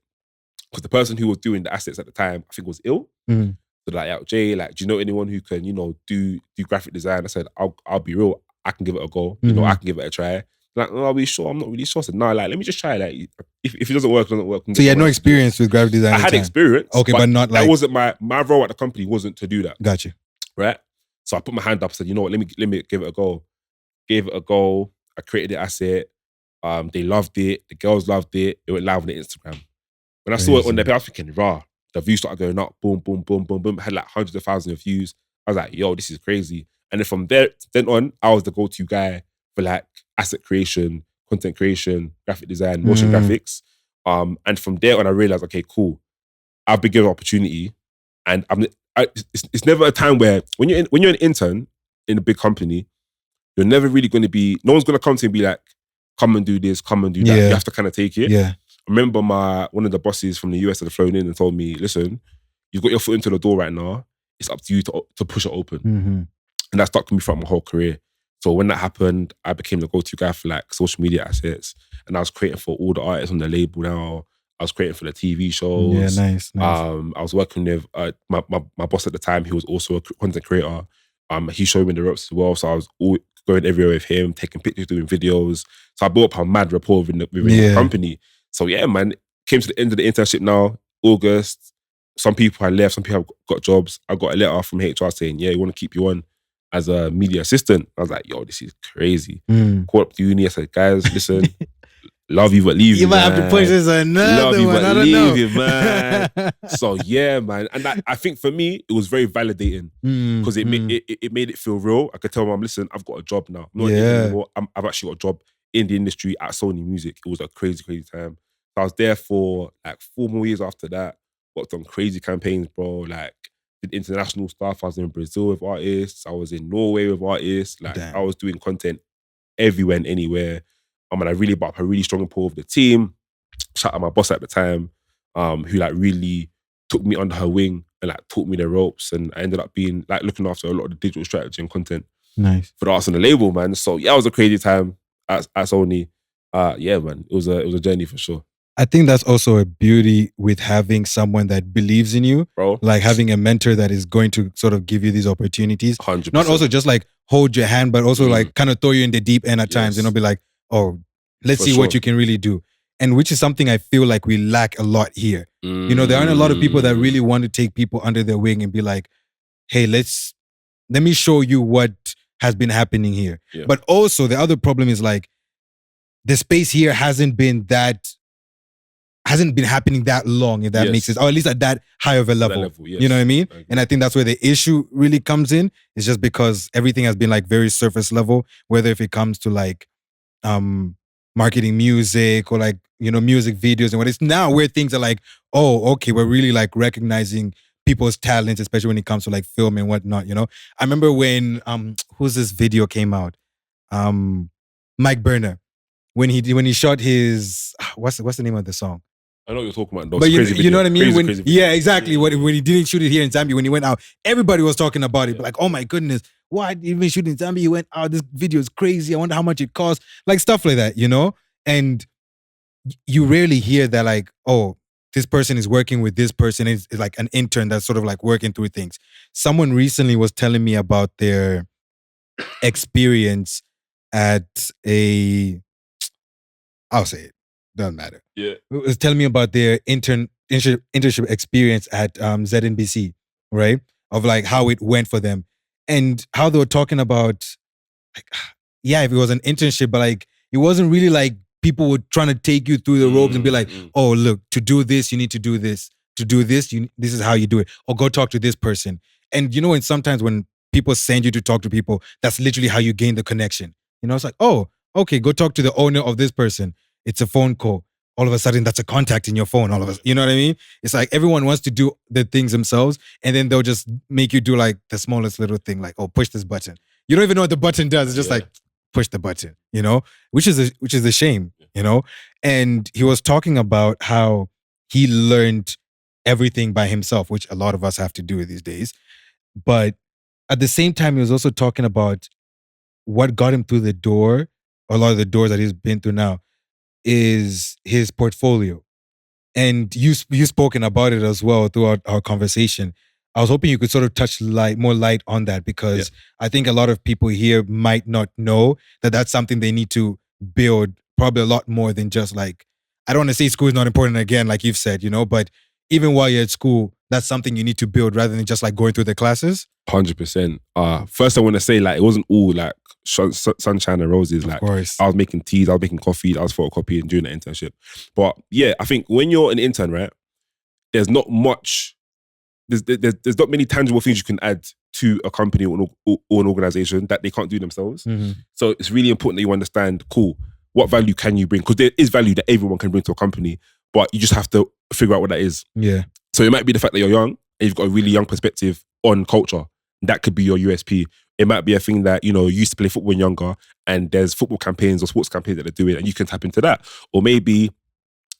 because the person who was doing the assets at the time, I think, was ill. So like, Jay, like, do you know anyone who can, do graphic design? I said, I'll be real. I can give it a go. I can give it a try. Like, oh, are we sure? I'm not really sure. I said, no, like, let me just try. Like, if it doesn't work, it doesn't work. So you had no experience with graphic design? I had experience. Okay, but not like... That wasn't my role at the company wasn't to do that. Gotcha. Right? So I put my hand up and said, you know what, let me give it a go. Gave it a go. I created the asset. They loved it. The girls loved it. It went live on the Instagram. When I saw it on there, I was thinking, rah, the views started going up. Boom, boom, boom, boom, boom. I had like hundreds of thousands of views. I was like, yo, this is crazy. And then from then on, I was the go-to guy for like asset creation, content creation, graphic design, motion graphics. And from there on, I realized, okay, cool. I've been given an opportunity, and it's never a time where when you're an intern in a big company, you're never really going to be. No one's going to come to you and be like, come and do this, come and do that. You have to kind of take it. Yeah. I remember one of the bosses from the US that had flown in and told me, listen, you've got your foot into the door right now. It's up to you to push it open. Mm-hmm. And that stuck with me throughout my whole career. So when that happened, I became the go-to guy for like social media assets. And I was creating for all the artists on the label now. I was creating for the TV shows. Yeah, nice. I was working with my boss at the time. He was also a content creator. He showed me the ropes as well. So I was going everywhere with him, taking pictures, doing videos. So I built up a mad rapport within the company. So yeah, man, came to the end of the internship now, August. Some people had left, some people have got jobs. I got a letter from HR saying, yeah, we want to keep you on as a media assistant. I was like, yo, this is crazy. Called up to uni, I said, guys, listen, love you, but leave you, might have to push this another one, I don't know. You, man. So yeah, man. And I think for me, it was very validating because it made it feel real. I could tell my mom, listen, I've got a job now. I'm not anymore. I've actually got a job in the industry at Sony Music. It was a crazy, crazy time. So I was there for like 4 more years after that. Worked on crazy campaigns, bro. Like, did international stuff. I was in Brazil with artists. I was in Norway with artists. Like, I was doing content everywhere and anywhere. And I really built up a really strong rapport with the team. Shout out my boss at the time, who like really took me under her wing and like taught me the ropes. And I ended up being like looking after a lot of the digital strategy and content. Nice. For the artists on the label, man. So yeah, it was a crazy time at Sony. Yeah, man. It was a journey for sure. I think that's also a beauty with having someone that believes in you. Bro. Like having a mentor that is going to sort of give you these opportunities. 100%. Not also just like hold your hand, but also like kind of throw you in the deep end at times, you know, be like, oh, let's see what you can really do. And which is something I feel like we lack a lot here. You know, there aren't a lot of people that really want to take people under their wing and be like, hey, let me show you what has been happening here. Yeah. But also the other problem is like the space here hasn't been happening that long, if that makes sense. Or at least at that high of a level. You know what I mean? And I think that's where the issue really comes in. It's just because everything has been like very surface level, whether if it comes to like marketing music or like, you know, music videos and what it's now where things are like, oh, okay, we're really like recognizing people's talents, especially when it comes to like film and whatnot, you know? I remember when, who's this video came out? Mike Burner. When he shot his, what's the name of the song? I know what you're talking about. Those but you know what I mean? Crazy yeah, exactly. When he didn't shoot it here in Zambia, when he went out, everybody was talking about it. But like, oh my goodness, why did he even shoot in Zambia? He went out, this video is crazy. I wonder how much it cost. Like stuff like that, you know? And you rarely hear that like, oh, this person is working with this person is like an intern that's sort of like working through things. Someone recently was telling me about their experience at I'll say it. Doesn't matter. Yeah. It was telling me about their internship experience at ZNBC, right? Of like how it went for them. And how they were talking about, like, yeah, if it was an internship, but like, it wasn't really like people were trying to take you through the ropes and be like, oh, look, to do this, you need to do this. To do this, this is how you do it. Or go talk to this person. And you know, and sometimes when people send you to talk to people, that's literally how you gain the connection. You know, it's like, oh, okay, go talk to the owner of this person. It's a phone call. All of a sudden, that's a contact in your phone. All of us, you know what I mean? It's like everyone wants to do the things themselves, and then they'll just make you do like the smallest little thing, like, oh, push this button. You don't even know what the button does. It's just like, push the button, you know? Which is a shame, you know? And he was talking about how he learned everything by himself, which a lot of us have to do these days. But at the same time, he was also talking about what got him through the door, a lot of the doors that he's been through now, is his portfolio. And you've spoken about it as well throughout our conversation. I was hoping you could sort of touch more light on that, because I think a lot of people here might not know that that's something they need to build probably a lot more than just like, I don't want to say school is not important again, like you've said, but even while you're at school, that's something you need to build rather than just like going through the classes. 100%. First, I want to say like it wasn't all like sunshine and roses. Like, of course. I was making teas, I was making coffee, I was photocopying during the internship. But yeah, I think when you're an intern, right, there's not much. There's not many tangible things you can add to a company or an organization that they can't do themselves. Mm-hmm. So it's really important that you understand, cool, what value can you bring? Because there is value that everyone can bring to a company, but you just have to figure out what that is. Yeah. So it might be the fact that you're young and you've got a really young perspective on culture. That could be your USP. It might be a thing that, you used to play football when younger and there's football campaigns or sports campaigns that they're doing and you can tap into that. Or maybe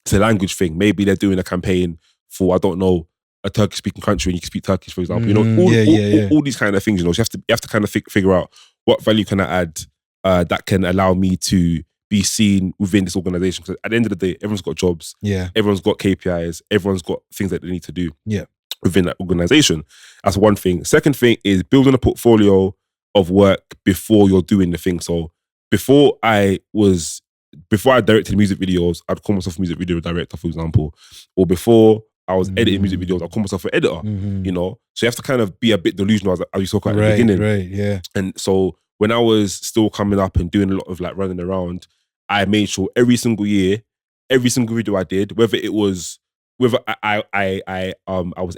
it's a language thing. Maybe they're doing a campaign for, I don't know, a Turkish-speaking country and you can speak Turkish, for example. All these kind of things, you have to kind of figure out what value can I add that can allow me to be seen within this organization. Because at the end of the day, everyone's got jobs. Yeah. Everyone's got KPIs. Everyone's got things that they need to do. Yeah. Within that organization. That's one thing. Second thing is building a portfolio of work before you're doing the thing. So before I directed music videos, I'd call myself a music video director, for example. Or before I was editing music videos, I'd call myself an editor, So you have to kind of be a bit delusional as you talk about at the beginning. Right, yeah. And so when I was still coming up and doing a lot of like running around, I made sure every single year, every single video I did, whether I was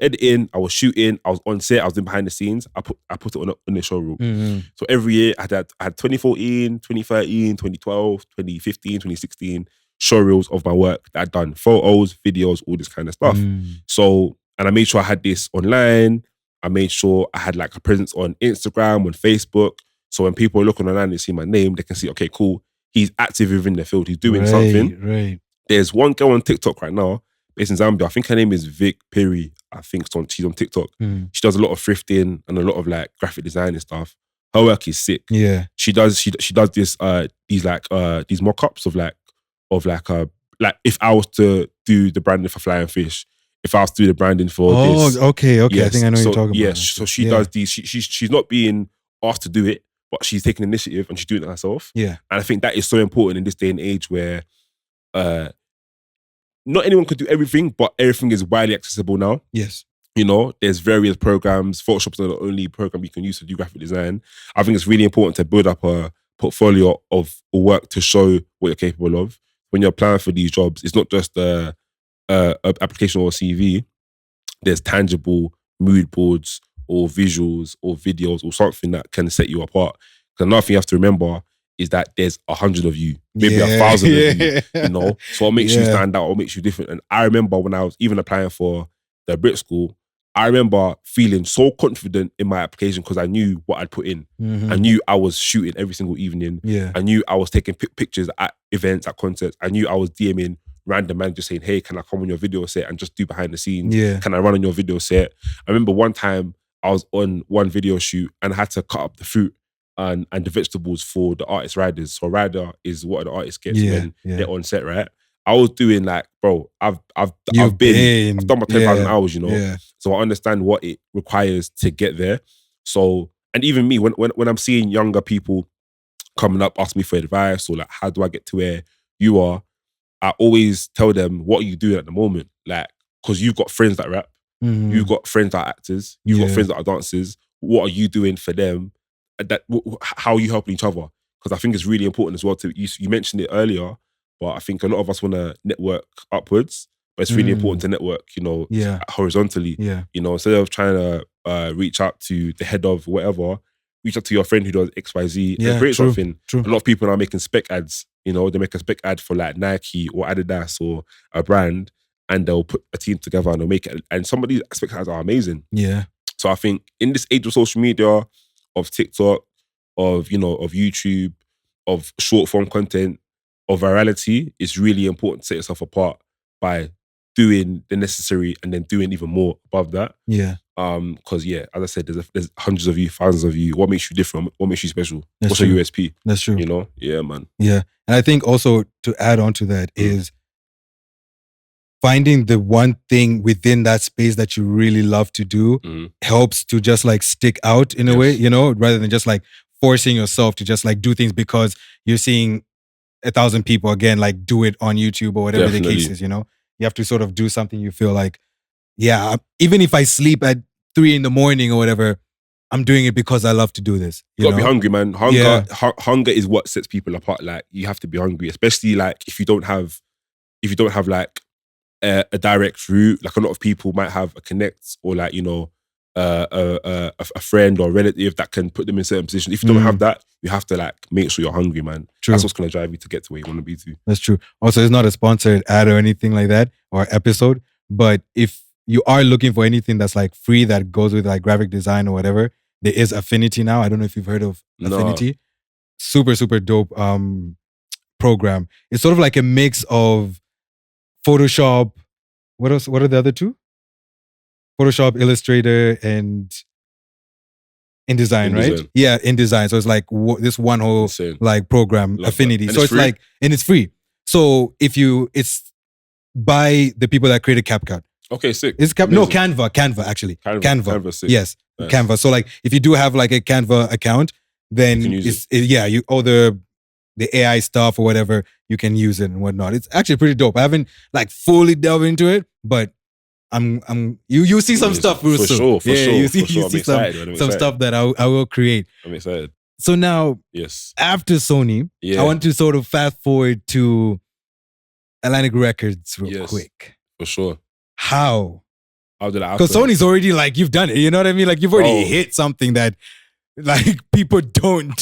editing, I was shooting, I was on set, I was in behind the scenes, I put it on the showroom. Mm-hmm. So every year I had 2014, 2013, 2012, 2015, 2016 showreels of my work that I'd done. Photos, videos, all this kind of stuff. So, and I made sure I had this online. I made sure I had like a presence on Instagram, on Facebook. So when people are looking online and see my name, they can see, okay, cool, he's active within the field, he's doing something. Right. There's one girl on TikTok right now, based in Zambia. I think her name is Vic Perry. I think she's on TikTok. She does a lot of thrifting and a lot of like graphic design and stuff. Her work is sick. Yeah. She does this these mock-ups of if I was to do the branding for Flying Fish, if I was to do the branding for this. Okay. Yes. I think I know what you're talking about. Yes. So she does these. She's not being asked to do it, but she's taking initiative and she's doing it herself. Yeah. And I think that is so important in this day and age where not anyone can do everything, but everything is widely accessible now. Yes. There's various programs. Photoshop's not the only program you can use to do graphic design. I think it's really important to build up a portfolio of work to show what you're capable of. When you're applying for these jobs, it's not just a application or a CV. There's tangible mood boards or visuals or videos or something that can set you apart. Because another thing you have to remember is that there's 100 of you, maybe 1,000 of you, So what makes you stand out, what makes you different. And I remember when I was even applying for the Brit school, I remember feeling so confident in my application because I knew what I'd put in. I knew I was shooting every single evening. Yeah. I knew I was taking pictures at events, at concerts. I knew I was DMing random managers saying, hey, can I come on your video set and just do behind the scenes? Yeah. Can I run on your video set? I remember one time I was on one video shoot and I had to cut up the fruit and the vegetables for the artist riders. So rider is what the artist gets when they're on set, right? I was doing like, bro, I've done my 10,000 hours, Yeah. So I understand what it requires to get there. So, and even me, when I'm seeing younger people coming up, asking me for advice or like, how do I get to where you are? I always tell them, what are you doing at the moment? Like, because you've got friends that rap, you've got friends that are actors, you've got friends that are dancers. What are you doing for them? How are you helping each other? Because I think it's really important as well you mentioned it earlier, but I think a lot of us want to network upwards, but it's really important to network, horizontally. Yeah. Instead of trying to reach out to the head of whatever, reach out to your friend who does XYZ and create something. True. A lot of people are making spec ads. They make a spec ad for like Nike or Adidas or a brand, and they'll put a team together and they'll make it. And some of these spec ads are amazing. Yeah. So I think in this age of social media, of TikTok, of YouTube, of short form content, of virality, it's really important to set yourself apart by doing the necessary and then doing even more above that. Yeah. Because as I said, there's hundreds of you, thousands of you. What makes you different? What makes you special? That's What's true. your USP? That's true. Yeah, man. Yeah. And I think also to add on to that is finding the one thing within that space that you really love to do helps to just like stick out in a way, rather than just like forcing yourself to just like do things because you're seeing 1,000 people again like do it on YouTube or whatever the case is, you know? You have to sort of do something you feel like, yeah, even if I sleep at 3 a.m. or whatever, I'm doing it because I love to do this. You gotta be hungry, man. Hunger is what sets people apart. Like, you have to be hungry, especially like if you don't have like a direct route. Like, a lot of people might have a connect or like, you know, a friend or relative that can put them in certain positions. If you don't have that, you have to like make sure you're hungry, man. True. That's what's gonna drive you to get to where you want to be to. That's true. Also, it's not a sponsored ad or anything like that or episode, but if you are looking for anything that's like free that goes with like graphic design or whatever, there is Affinity now. I don't know if you've heard of Affinity. Super, super dope program. It's sort of like a mix of Photoshop. What else? What are the other two? Photoshop, Illustrator, and InDesign, right? InDesign. Yeah, InDesign. So it's like this one whole like program, Affinity. So it's like, and it's free. So it's by the people that created CapCut. Okay, sick. It's Canva actually. Canva, sick. Yes, nice. Canva. So like, if you do have like a Canva account, then you all the AI stuff or whatever, you can use it and whatnot. It's actually pretty dope. I haven't like fully delved into it, but you see some stuff real soon. For sure. You see some stuff that I will create. I'm excited. So now, after Sony, I want to sort of fast forward to Atlantic Records real quick. For sure. How did I? Because Sony's already like, you've done it. You know what I mean? Like, you've already hit something that like people don't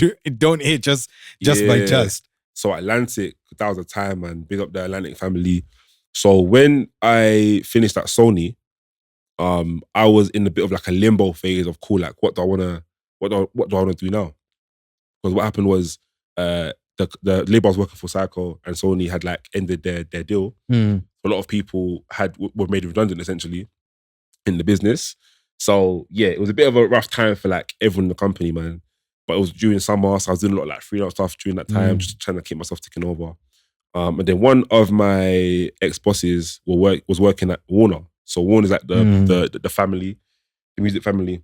hit just by just. So Atlantic, that was a time, man. Big up the Atlantic family. So when I finished at Sony, I was in a bit of like a limbo phase of cool. Like, what do I wanna do now? Because what happened was the label I was working for, Psycho, and Sony had like ended their deal. A lot of people were made redundant essentially in the business. So yeah, it was a bit of a rough time for like everyone in the company, man. But it was during summer, so I was doing a lot of like freelance stuff during that time, just trying to keep myself ticking over. And then one of my ex-bosses was working at Warner. So Warner's like the family, the music family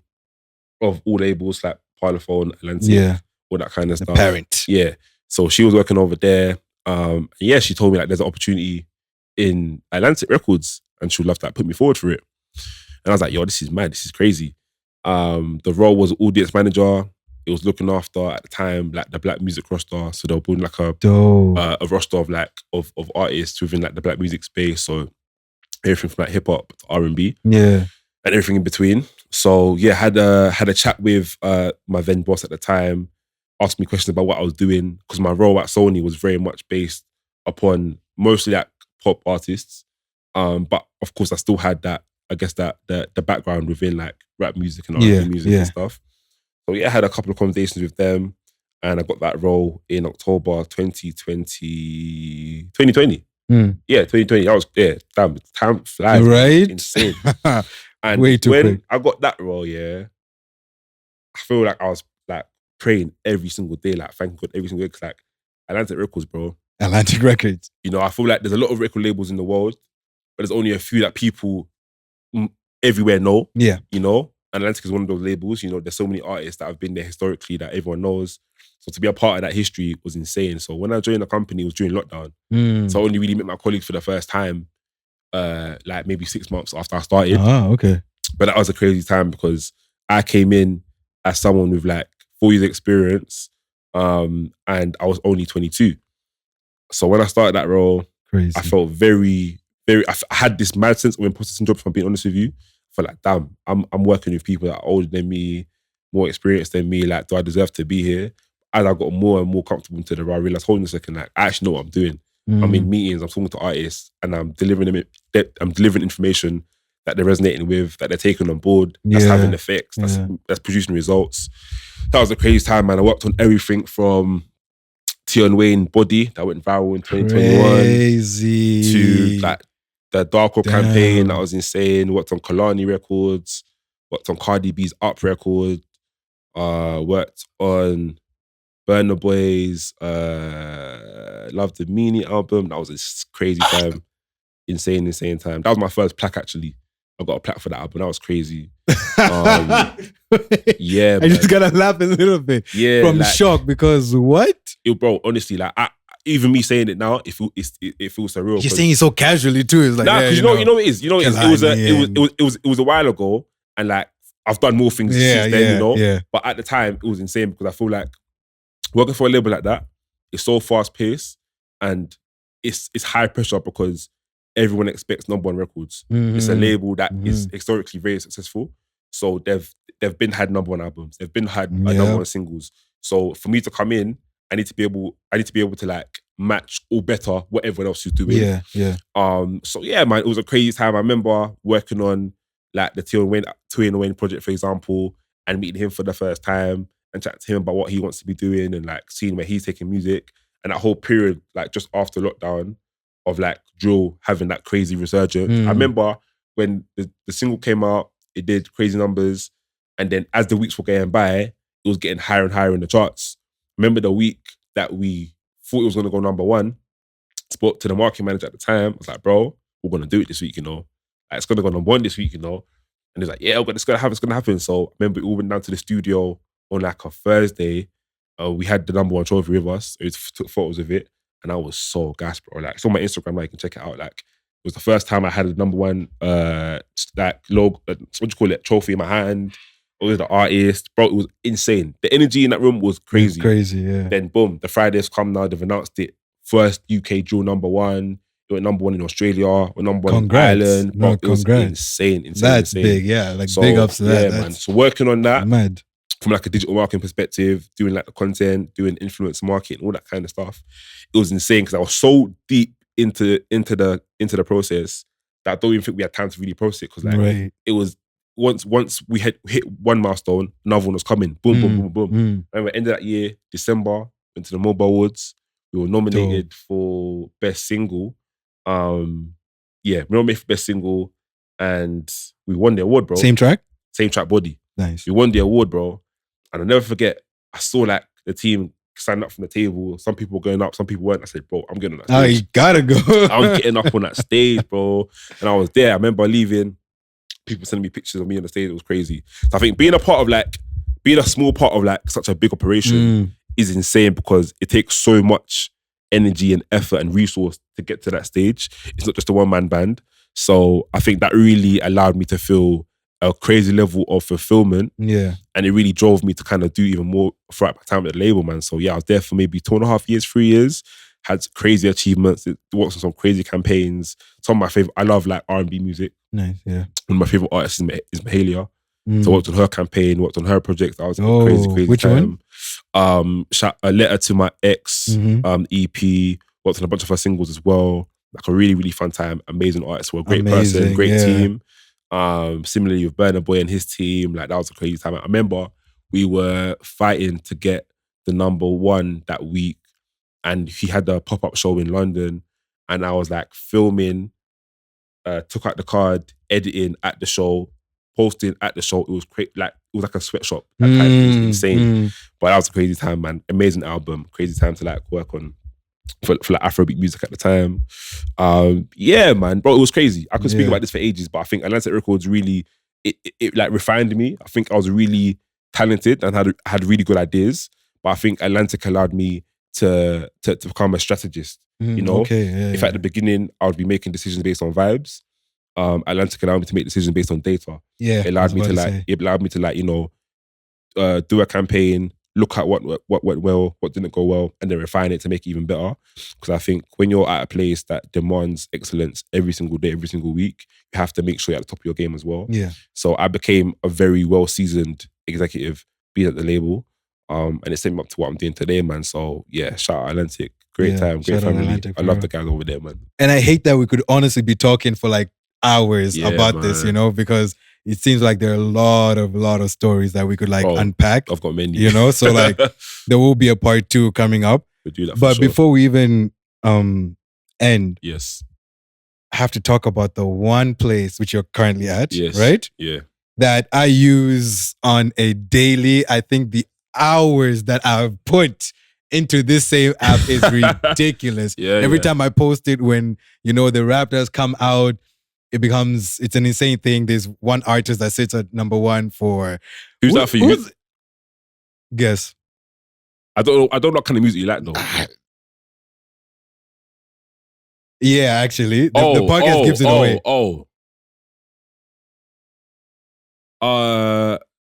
of all labels like Parlophone, Atlantic, all that kind of stuff. Parent. Yeah. So she was working over there. She told me like there's an opportunity in Atlantic Records and she would love to like, put me forward for it. And I was like, yo, this is mad. This is crazy. The role was audience manager. It was looking after at the time like the black music roster. So they were building like a roster of like of artists within like the black music space. So everything from like hip hop to R&B, and everything in between. So yeah, had a chat with my then boss at the time. Asked me questions about what I was doing because my role at Sony was very much based upon mostly like pop artists, but of course I still had that, I guess that the background within like rap music and R&B music and stuff. So yeah, I had a couple of conversations with them and I got that role in October 2020. Yeah, 2020. Damn, time flies. Right? Insane. And way too quick. I got that role, I feel like I was like praying every single day, like thanking God every single day, because like Atlantic Records, bro. Atlantic Records. You know, I feel like there's a lot of record labels in the world, but there's only a few that people everywhere know. Yeah. You know? And Atlantic is one of those labels. You know, there's so many artists that have been there historically that everyone knows. So to be a part of that history was insane. So when I joined the company, it was during lockdown. So I only really met my colleagues for the first time, like maybe 6 months after I started. Ah, okay. But that was a crazy time because I came in as someone with like 4 years experience, and I was only 22. So when I started that role, I felt very, very, I had this mad sense of imposter syndrome, if I'm being honest with you. I felt like, damn, I'm working with people that are older than me, more experienced than me. Like, do I deserve to be here? As I got more and more comfortable into the role, I realized, hold on a second, like, I actually know what I'm doing. I'm in meetings, I'm talking to artists, and I'm delivering information that they're resonating with, that they're taking on board, that's having effects, that's producing results. That was a crazy time, man. I worked on everything from Tion Wayne Body that went viral in 2021 to like the Darko campaign that was insane. Worked on Kalani Records, worked on Cardi B's Up record, worked on Burna Boy's Love the Meaning album. That was a crazy time. Insane time. That was my first plaque actually. I got a plaque for that album. That was crazy. Yeah, I just gotta laugh a little bit. Yeah, from shock because what? Bro, honestly, like even me saying it now, it feels surreal. You're saying it so casually too. It's like, because you know what it is. You know it was a while ago, and like I've done more things since then. You know, but at the time it was insane because I feel like working for a label like that, it's so fast paced and it's high pressure because everyone expects number one records. It's a label that is historically very successful, so they've had number one albums. They've had number one singles. So for me to come in, I need to be able to like match or better what everyone else is doing. So yeah, man, it was a crazy time. I remember working on like the Tion Wayne project, for example, and meeting him for the first time and chatting to him about what he wants to be doing and like seeing where he's taking music. And that whole period, like just after lockdown, of like drill having that crazy resurgence. I remember when the single came out, it did crazy numbers, and then as the weeks were going by, it was getting higher and higher in the charts. Remember the week that we thought it was going to go number one, spoke to the marketing manager at the time. I was like, bro, we're going to do it this week, you know. Like, it's going to go number one this week, you know. And he's like, yeah, but it's going to happen. So I remember we all went down to the studio on like a Thursday. We had the number one trophy with us. We took photos of it. And I was so gassed, bro. Like, it's on my Instagram, like, you can check it out. Like, it was the first time I had a number one, like, logo, what do you call it, trophy in my hand. It was the artist. Bro, it was insane. The energy in that room was crazy. Crazy, yeah. Then, boom, the Fridays come now. They've announced it. First UK drill number one. It went number one in Australia. It went number one in Ireland. Bro, it was insane. That's big, yeah. Like, so, big ups to that. Yeah, man. So working on that. Mad. From like a digital marketing perspective, doing like the content, doing influence marketing, all that kind of stuff. It was insane because I was so deep into the process that I don't even think we had time to really process it because like it was once we had hit one milestone, another one was coming. Boom, boom, boom, boom. And at the end of that year, December, went to the Mobile Awards. We were nominated for Best Single. We nominated for Best Single and we won the award, bro. Same track, body. Nice. We won the award, bro. And I'll never forget, I saw like the team stand up from the table. Some people were going up, some people weren't. I said, bro, I'm getting on that stage. Oh, you gotta go. I'm getting up on that stage, bro. And I was there. I remember leaving, people sending me pictures of me on the stage. It was crazy. So I think being a small part of like such a big operation is insane because it takes so much energy and effort and resource to get to that stage. It's not just a one-man band. So I think that really allowed me to feel a crazy level of fulfillment. Yeah. And it really drove me to kind of do even more throughout my time at the label, man. So yeah, I was there for maybe 2.5 years, 3 years. Had crazy achievements. Worked on some crazy campaigns. Some of my favorite, I love like R&B music. Nice, yeah. One of my favorite artists is Mahalia. So I worked on her campaign, worked on her project. I was crazy which time. One? A Letter to My Ex, EP. Worked on a bunch of her singles as well. Like a really, really fun time. Amazing artist. Well, great person, great team. Similarly with Burna Boy and his team, like that was a crazy time. I remember we were fighting to get the number one that week, and he had a pop-up show in London, and I was like filming, took out the card, editing at the show, posting at the show. It was like a sweatshop. That time. It was insane. But that was a crazy time, man. Amazing album. Crazy time to like work on for like Afrobeat music at the time. Yeah, man, bro, it was crazy. I could speak about this for ages, but I think Atlantic Records really, it like refined me. I think I was really talented and had really good ideas, but I think Atlantic allowed me to become a strategist. You know, if at the beginning I would be making decisions based on vibes, Atlantic allowed me to make decisions based on data. Yeah, it allowed me to like, you know, do a campaign, look at what went well, what didn't go well, and then refine it to make it even better. Because I think when you're at a place that demands excellence every single day, every single week, you have to make sure you're at the top of your game as well. Yeah. So I became a very well-seasoned executive, being at the label, and it set me up to what I'm doing today, man. So yeah, shout out Atlantic. Great time, great family. Atlantic, I love the guys over there, man. And I hate that we could honestly be talking for like hours about this, you know, because it seems like there are a lot of stories that we could like unpack. I've got many. You know, so like there will be a part 2 coming up. We'll do that but before we even end, yes, I have to talk about the one place which you're currently at, right? Yeah. That I use on a daily. I think the hours that I've put into this same app is ridiculous. Every time I post it, when, you know, the Raptors come out, it's an insane thing. There's one artist that sits at number 1 for... Who's that for you? Guess. I don't know what kind of music you like though. Yeah, actually. The podcast gives it away.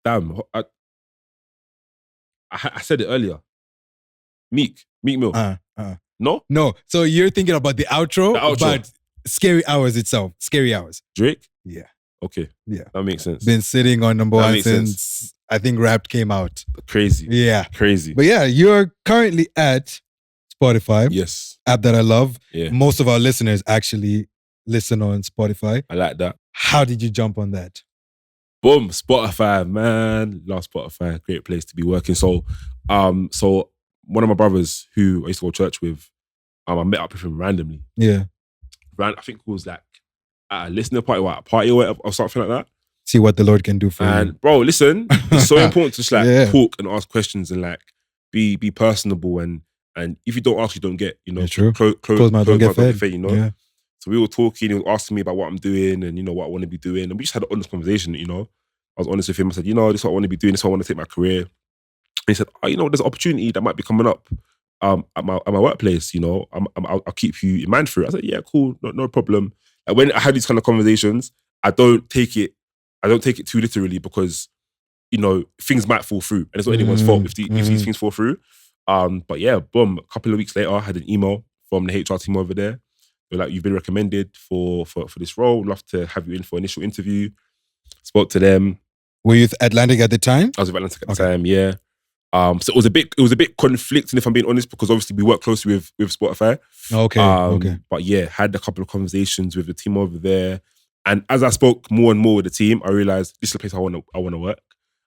Damn. I said it earlier. Meek Mill. No? No. So you're thinking about the outro, but Scary Hours itself. Scary Hours. Drake? Yeah. Okay. Yeah. That makes sense. Been sitting on number one since I think Wrapped came out. Crazy. Yeah. Crazy. But yeah, you're currently at Spotify. Yes. App that I love. Yeah. Most of our listeners actually listen on Spotify. I like that. How did you jump on that? Boom, Spotify, man. Love Spotify. Great place to be working. So one of my brothers who I used to go to church with, I met up with him randomly. Yeah. I think it was like at a listener party or at a party or whatever, or something like that. See what the Lord can do for you. And bro, listen, it's so important to just talk and ask questions and like be personable and if you don't ask, you don't get, you know. Yeah, true. Close mouth don't get fed, you know. Yeah. So we were talking, he was asking me about what I'm doing and, you know, what I want to be doing. And we just had an honest conversation, you know. I was honest with him. I said, you know, this is what I want to be doing. This is what I want to take my career. And he said, oh, you know, there's an opportunity that might be coming up at my workplace, you know. I'll keep you in mind for it. I said, yeah, cool, no problem. And when I have these kind of conversations, I don't take it too literally because, you know, things might fall through. And it's not anyone's fault if these things fall through. But yeah, boom, a couple of weeks later, I had an email from the HR team over there. They're like, you've been recommended for this role. Love to have you in for initial interview. Spoke to them. Were you with Atlantic at the time? I was with Atlantic at the time, yeah. So it was a bit conflicting, if I'm being honest, because obviously we work closely with Spotify. Okay. But yeah, had a couple of conversations with the team over there. And as I spoke more and more with the team, I realized this is the place I want to work.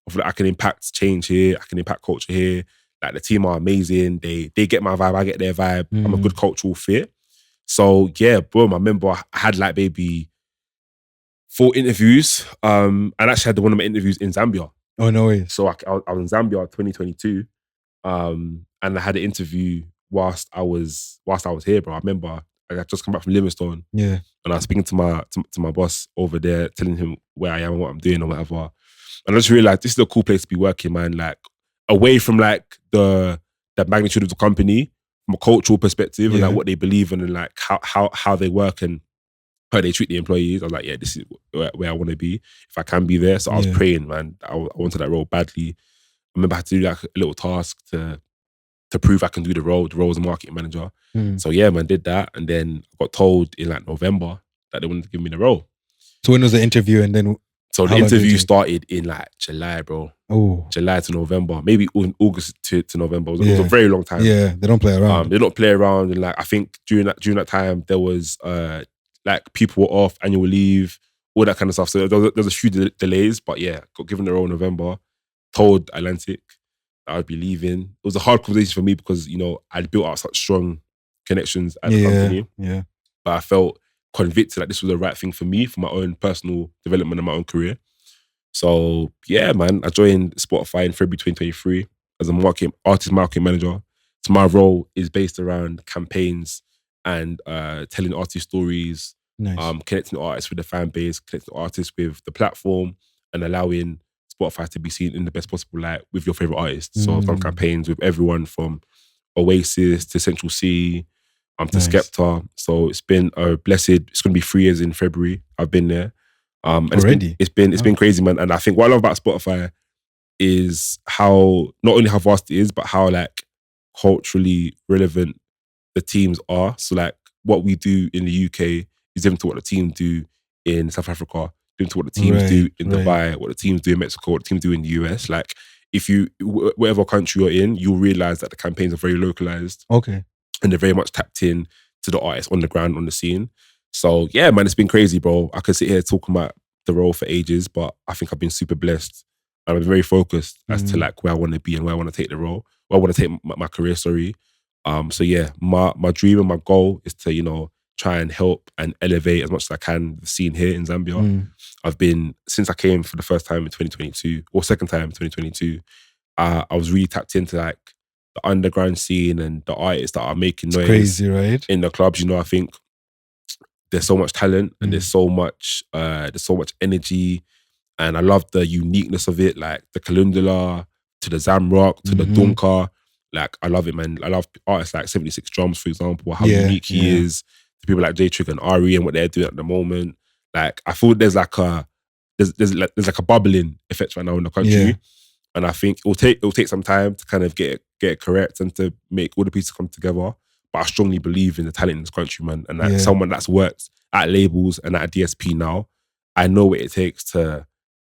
I feel like I can impact change here. I can impact culture here. Like the team are amazing. They get my vibe. I get their vibe. I'm a good cultural fit. So yeah, boom. I remember I had like maybe 4 interviews. And actually had one of my interviews in Zambia. Oh, no way. So I was in Zambia 2022. And I had an interview whilst I was here, bro. I remember I had just come back from Livingstone. Yeah. And I was speaking to my boss over there, telling him where I am and what I'm doing or whatever. And I just realized this is a cool place to be working, man. Like away from like the magnitude of the company, from a cultural perspective and like what they believe in and like how they work and how they treat the employees. I was like, yeah, this is where I want to be if I can be there. So I was praying, man. I wanted that role badly. I remember I had to do like a little task to prove I can do the role. The role was a marketing manager. So yeah, man, did that. And then I got told in like November that they wanted to give me the role. So when was the interview and then? So the interview started in like July, bro. Oh. July to November. Maybe August to November. It was a very long time. Yeah, they don't play around. They don't play around. And like, I think during that time, there was like people were off, annual leave, all that kind of stuff. So there was a few delays, but yeah, got given the role in November, told Atlantic that I'd be leaving. It was a hard conversation for me because, you know, I'd built out such strong connections at the company. Yeah. But I felt convicted that this was the right thing for me, for my own personal development and my own career. So yeah, man, I joined Spotify in February 2023 as a artist marketing manager. So my role is based around campaigns and telling artist stories, connecting artists with the fan base, connecting artists with the platform, and allowing Spotify to be seen in the best possible light with your favorite artists. So I've done campaigns with everyone from Oasis to Central C, to Skepta. So it's been a blessed. It's going to be 3 years in February. I've been there. And already? It's been crazy, man. And I think what I love about Spotify is how, not only how vast it is, but how like culturally relevant the teams are. So like what we do in the UK is different to what the team do in South Africa, different to what the teams do in Dubai, what the teams do in Mexico, what the teams do in the US. Like if you, whatever country you're in, you'll realize that the campaigns are very localized. Okay. And they're very much tapped in to the artists on the ground, on the scene. So yeah, man, it's been crazy, bro. I could sit here talking about the role for ages, but I think I've been super blessed. I'm very focused as to like where I want to be and where I want to take the role, where I want to take my career, sorry. So yeah, my dream and my goal is to, you know, try and help and elevate as much as I can the scene here in Zambia. I've been, since I came for the first time in 2022, or second time in 2022, I was really tapped into like the underground scene and the artists that are making noise. Crazy, right? In the clubs. You know, I think there's so much talent and there's so much energy, and I love the uniqueness of it, like the Kalundula to the Zamrock to the Dunka. Like I love it, man. I love artists like 76 Drums, for example, how unique he is. to people like J Trig and Ari and what they're doing at the moment. Like, I feel there's like a bubbling effect right now in the country. And I think it will take some time to kind of get it correct and to make all the pieces come together. But I strongly believe in the talent in this country, man. And like someone that's worked at labels and at a DSP now, I know what it takes to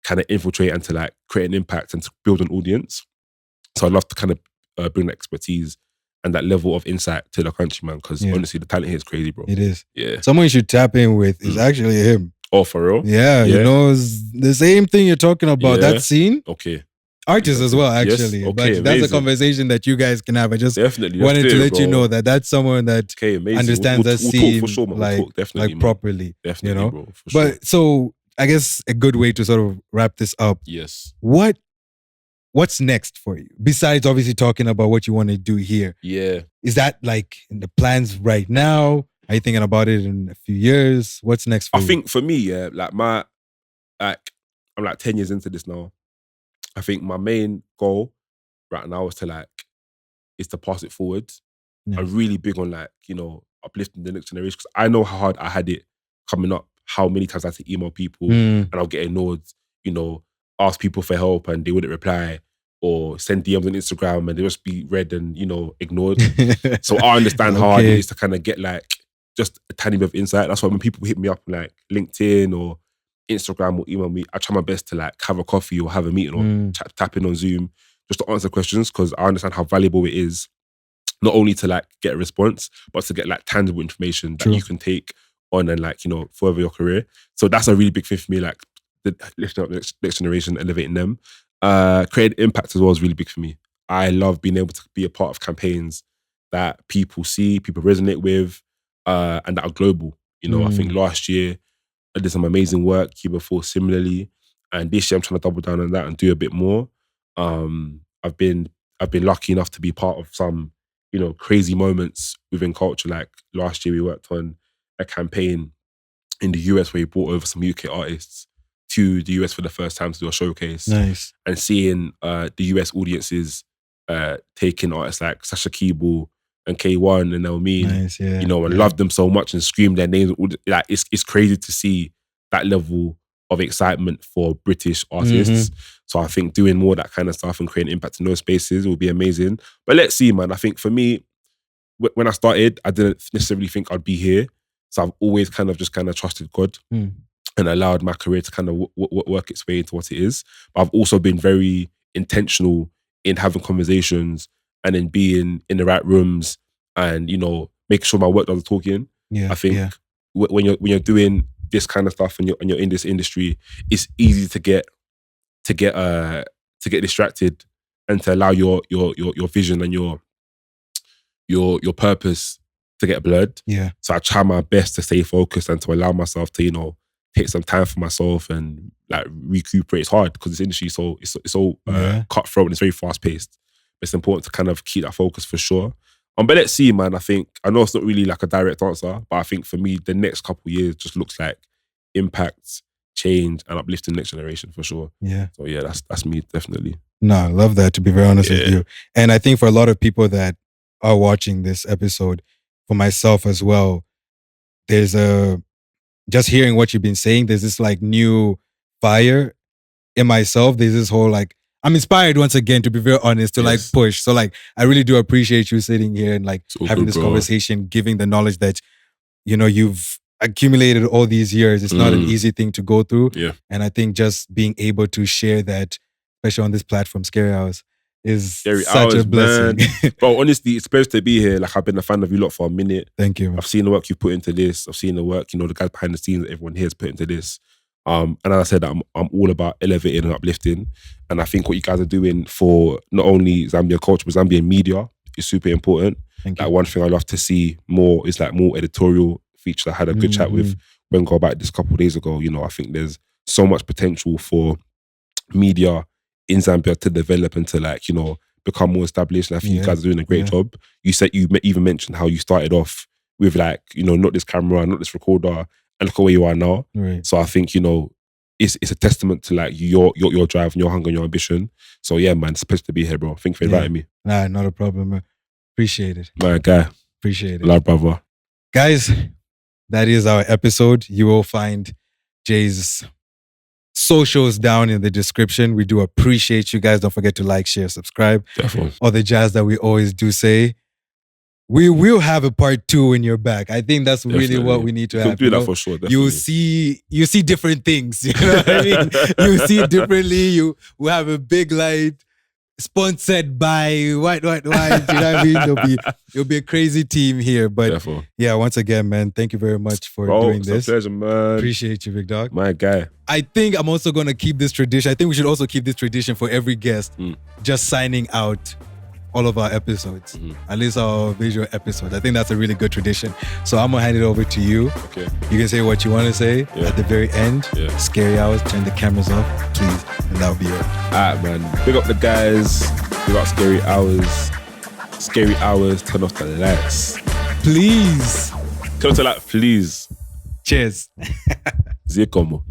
kind of infiltrate and to like create an impact and to build an audience. So I'd love to kind of bring that expertise and that level of insight to the country, man. Because honestly, the talent here is crazy, bro. It is. Yeah. Someone you should tap in with is actually him. Oh, for real? Yeah, you know, it's the same thing you're talking about, that scene. Okay. Artists as well, actually. Yes. Okay, but that's a conversation that you guys can have. I just wanted to let you know that that's someone that understands that scene for sure, like properly. Definitely, you know? bro. For sure. But so I guess a good way to sort of wrap this up. Yes. What's next for you? Besides obviously talking about what you want to do here. Yeah. Is that like in the plans right now? Are you thinking about it in a few years? What's next for you? I think for me, I'm like 10 years into this now. I think my main goal right now is to pass it forward. Yeah. I'm really big on like, you know, uplifting the next generation because I know how hard I had it coming up, how many times I had to email people and I'll get ignored, you know, ask people for help and they wouldn't reply, or send DMs on Instagram and they just be read and, you know, ignored. So I understand how hard it is to kind of get like just a tiny bit of insight. That's why when people hit me up on like LinkedIn or Instagram or email me, I try my best to like have a coffee or have a meeting or tap in on Zoom just to answer questions because I understand how valuable it is not only to like get a response, but to get like tangible information that you can take on and like, you know, further your career. So that's a really big thing for me, like lifting up the next generation, elevating them. Creating impact as well is really big for me. I love being able to be a part of campaigns that people see, people resonate with, and that are global. You know, I think last year I did some amazing work, year before similarly, and this year I'm trying to double down on that and do a bit more. I've been lucky enough to be part of some, you know, crazy moments within culture. Like last year we worked on a campaign in the US where we brought over some UK artists to the US for the first time to do a showcase. Nice. And seeing the US audiences taking artists like Sasha Keeble and K1 and Elmine, you know, and love them so much and scream their names. Like it's crazy to see that level of excitement for British artists. So I think doing more of that kind of stuff and creating impact in those spaces will be amazing. But let's see, man. I think for me, when I started, I didn't necessarily think I'd be here. So I've always kind of trusted God and allowed my career to kind of work its way into what it is. But I've also been very intentional in having conversations and in being in the right rooms and, you know, making sure my work does the talking. I think when you're doing this kind of stuff and you're in this industry, it's easy to get distracted and to allow your vision and your purpose to get blurred. So I try my best to stay focused and to allow myself to, you know, take some time for myself and like recuperate. It's hard because this industry is so cutthroat and it's very fast paced. It's important to kind of keep that focus for sure. But let's see, man. I know it's not really like a direct answer, but I think for me, the next couple of years just looks like impact, change, and uplifting the next generation for sure. So yeah, that's me definitely. No, I love that, to be very honest with you. And I think for a lot of people that are watching this episode, for myself as well, there's just hearing what you've been saying, there's this like new fire in myself. There's this whole like, I'm inspired once again, to be very honest, to like push. So like, I really do appreciate you sitting here and like having this conversation, giving the knowledge that, you know, you've accumulated all these years. It's not an easy thing to go through. And I think just being able to share that, especially on this platform, Scary Hours, is such a blessing. Bro, honestly, it's supposed to be here. Like, I've been a fan of you lot for a minute. Thank you, man. I've seen the work you put into this. I've seen the work, you know, the guys behind the scenes that everyone here has put into this. And as I said, I'm all about elevating and uplifting. And I think what you guys are doing for not only Zambian culture, but Zambian media is super important. Thank like you. one thing I love to see more is like more editorial features. I had a good chat with Wengo about this a couple of days ago. You know, I think there's so much potential for media in Zambia to develop and to like, you know, become more established. And I think you guys are doing a great job. You said you even mentioned how you started off with like, you know, not this camera, not this recorder, and look at where you are now. So I think, you know, it's a testament to like your drive and your hunger and your ambition. So yeah, man, it's a pleasure to be here, bro. Thank you for inviting me. Nah, not a problem, man. Appreciate it. My guy. Appreciate it. Love, brother. Guys, that is our episode. You will find Jay's socials down in the description. We do appreciate you guys. Don't forget to like, share, subscribe. Definitely. All the jazz that we always do say. We will have a part 2 in your back. I think that's really what we need to have. Do that for sure. Definitely. You see different things. You know what I mean? You see it differently. You will have a big light sponsored by what. You know what I mean? It'll be a crazy team here. But yeah, once again, man, thank you very much for doing this. It's a pleasure, man. Appreciate you, big dog. My guy. I think I'm also gonna keep this tradition. I think we should also keep this tradition for every guest, just signing out all of our episodes, at least our visual episodes. I think that's a really good tradition. So I'm gonna hand it over to you. Okay. You can say what you want to say at the very end. Yeah. Scary hours, turn the cameras off, please, and that'll be it. Alright, man. Big up the guys. Big up Scary Hours. Scary Hours, turn off the lights. Please. Turn off the light, please. Cheers. Zé como.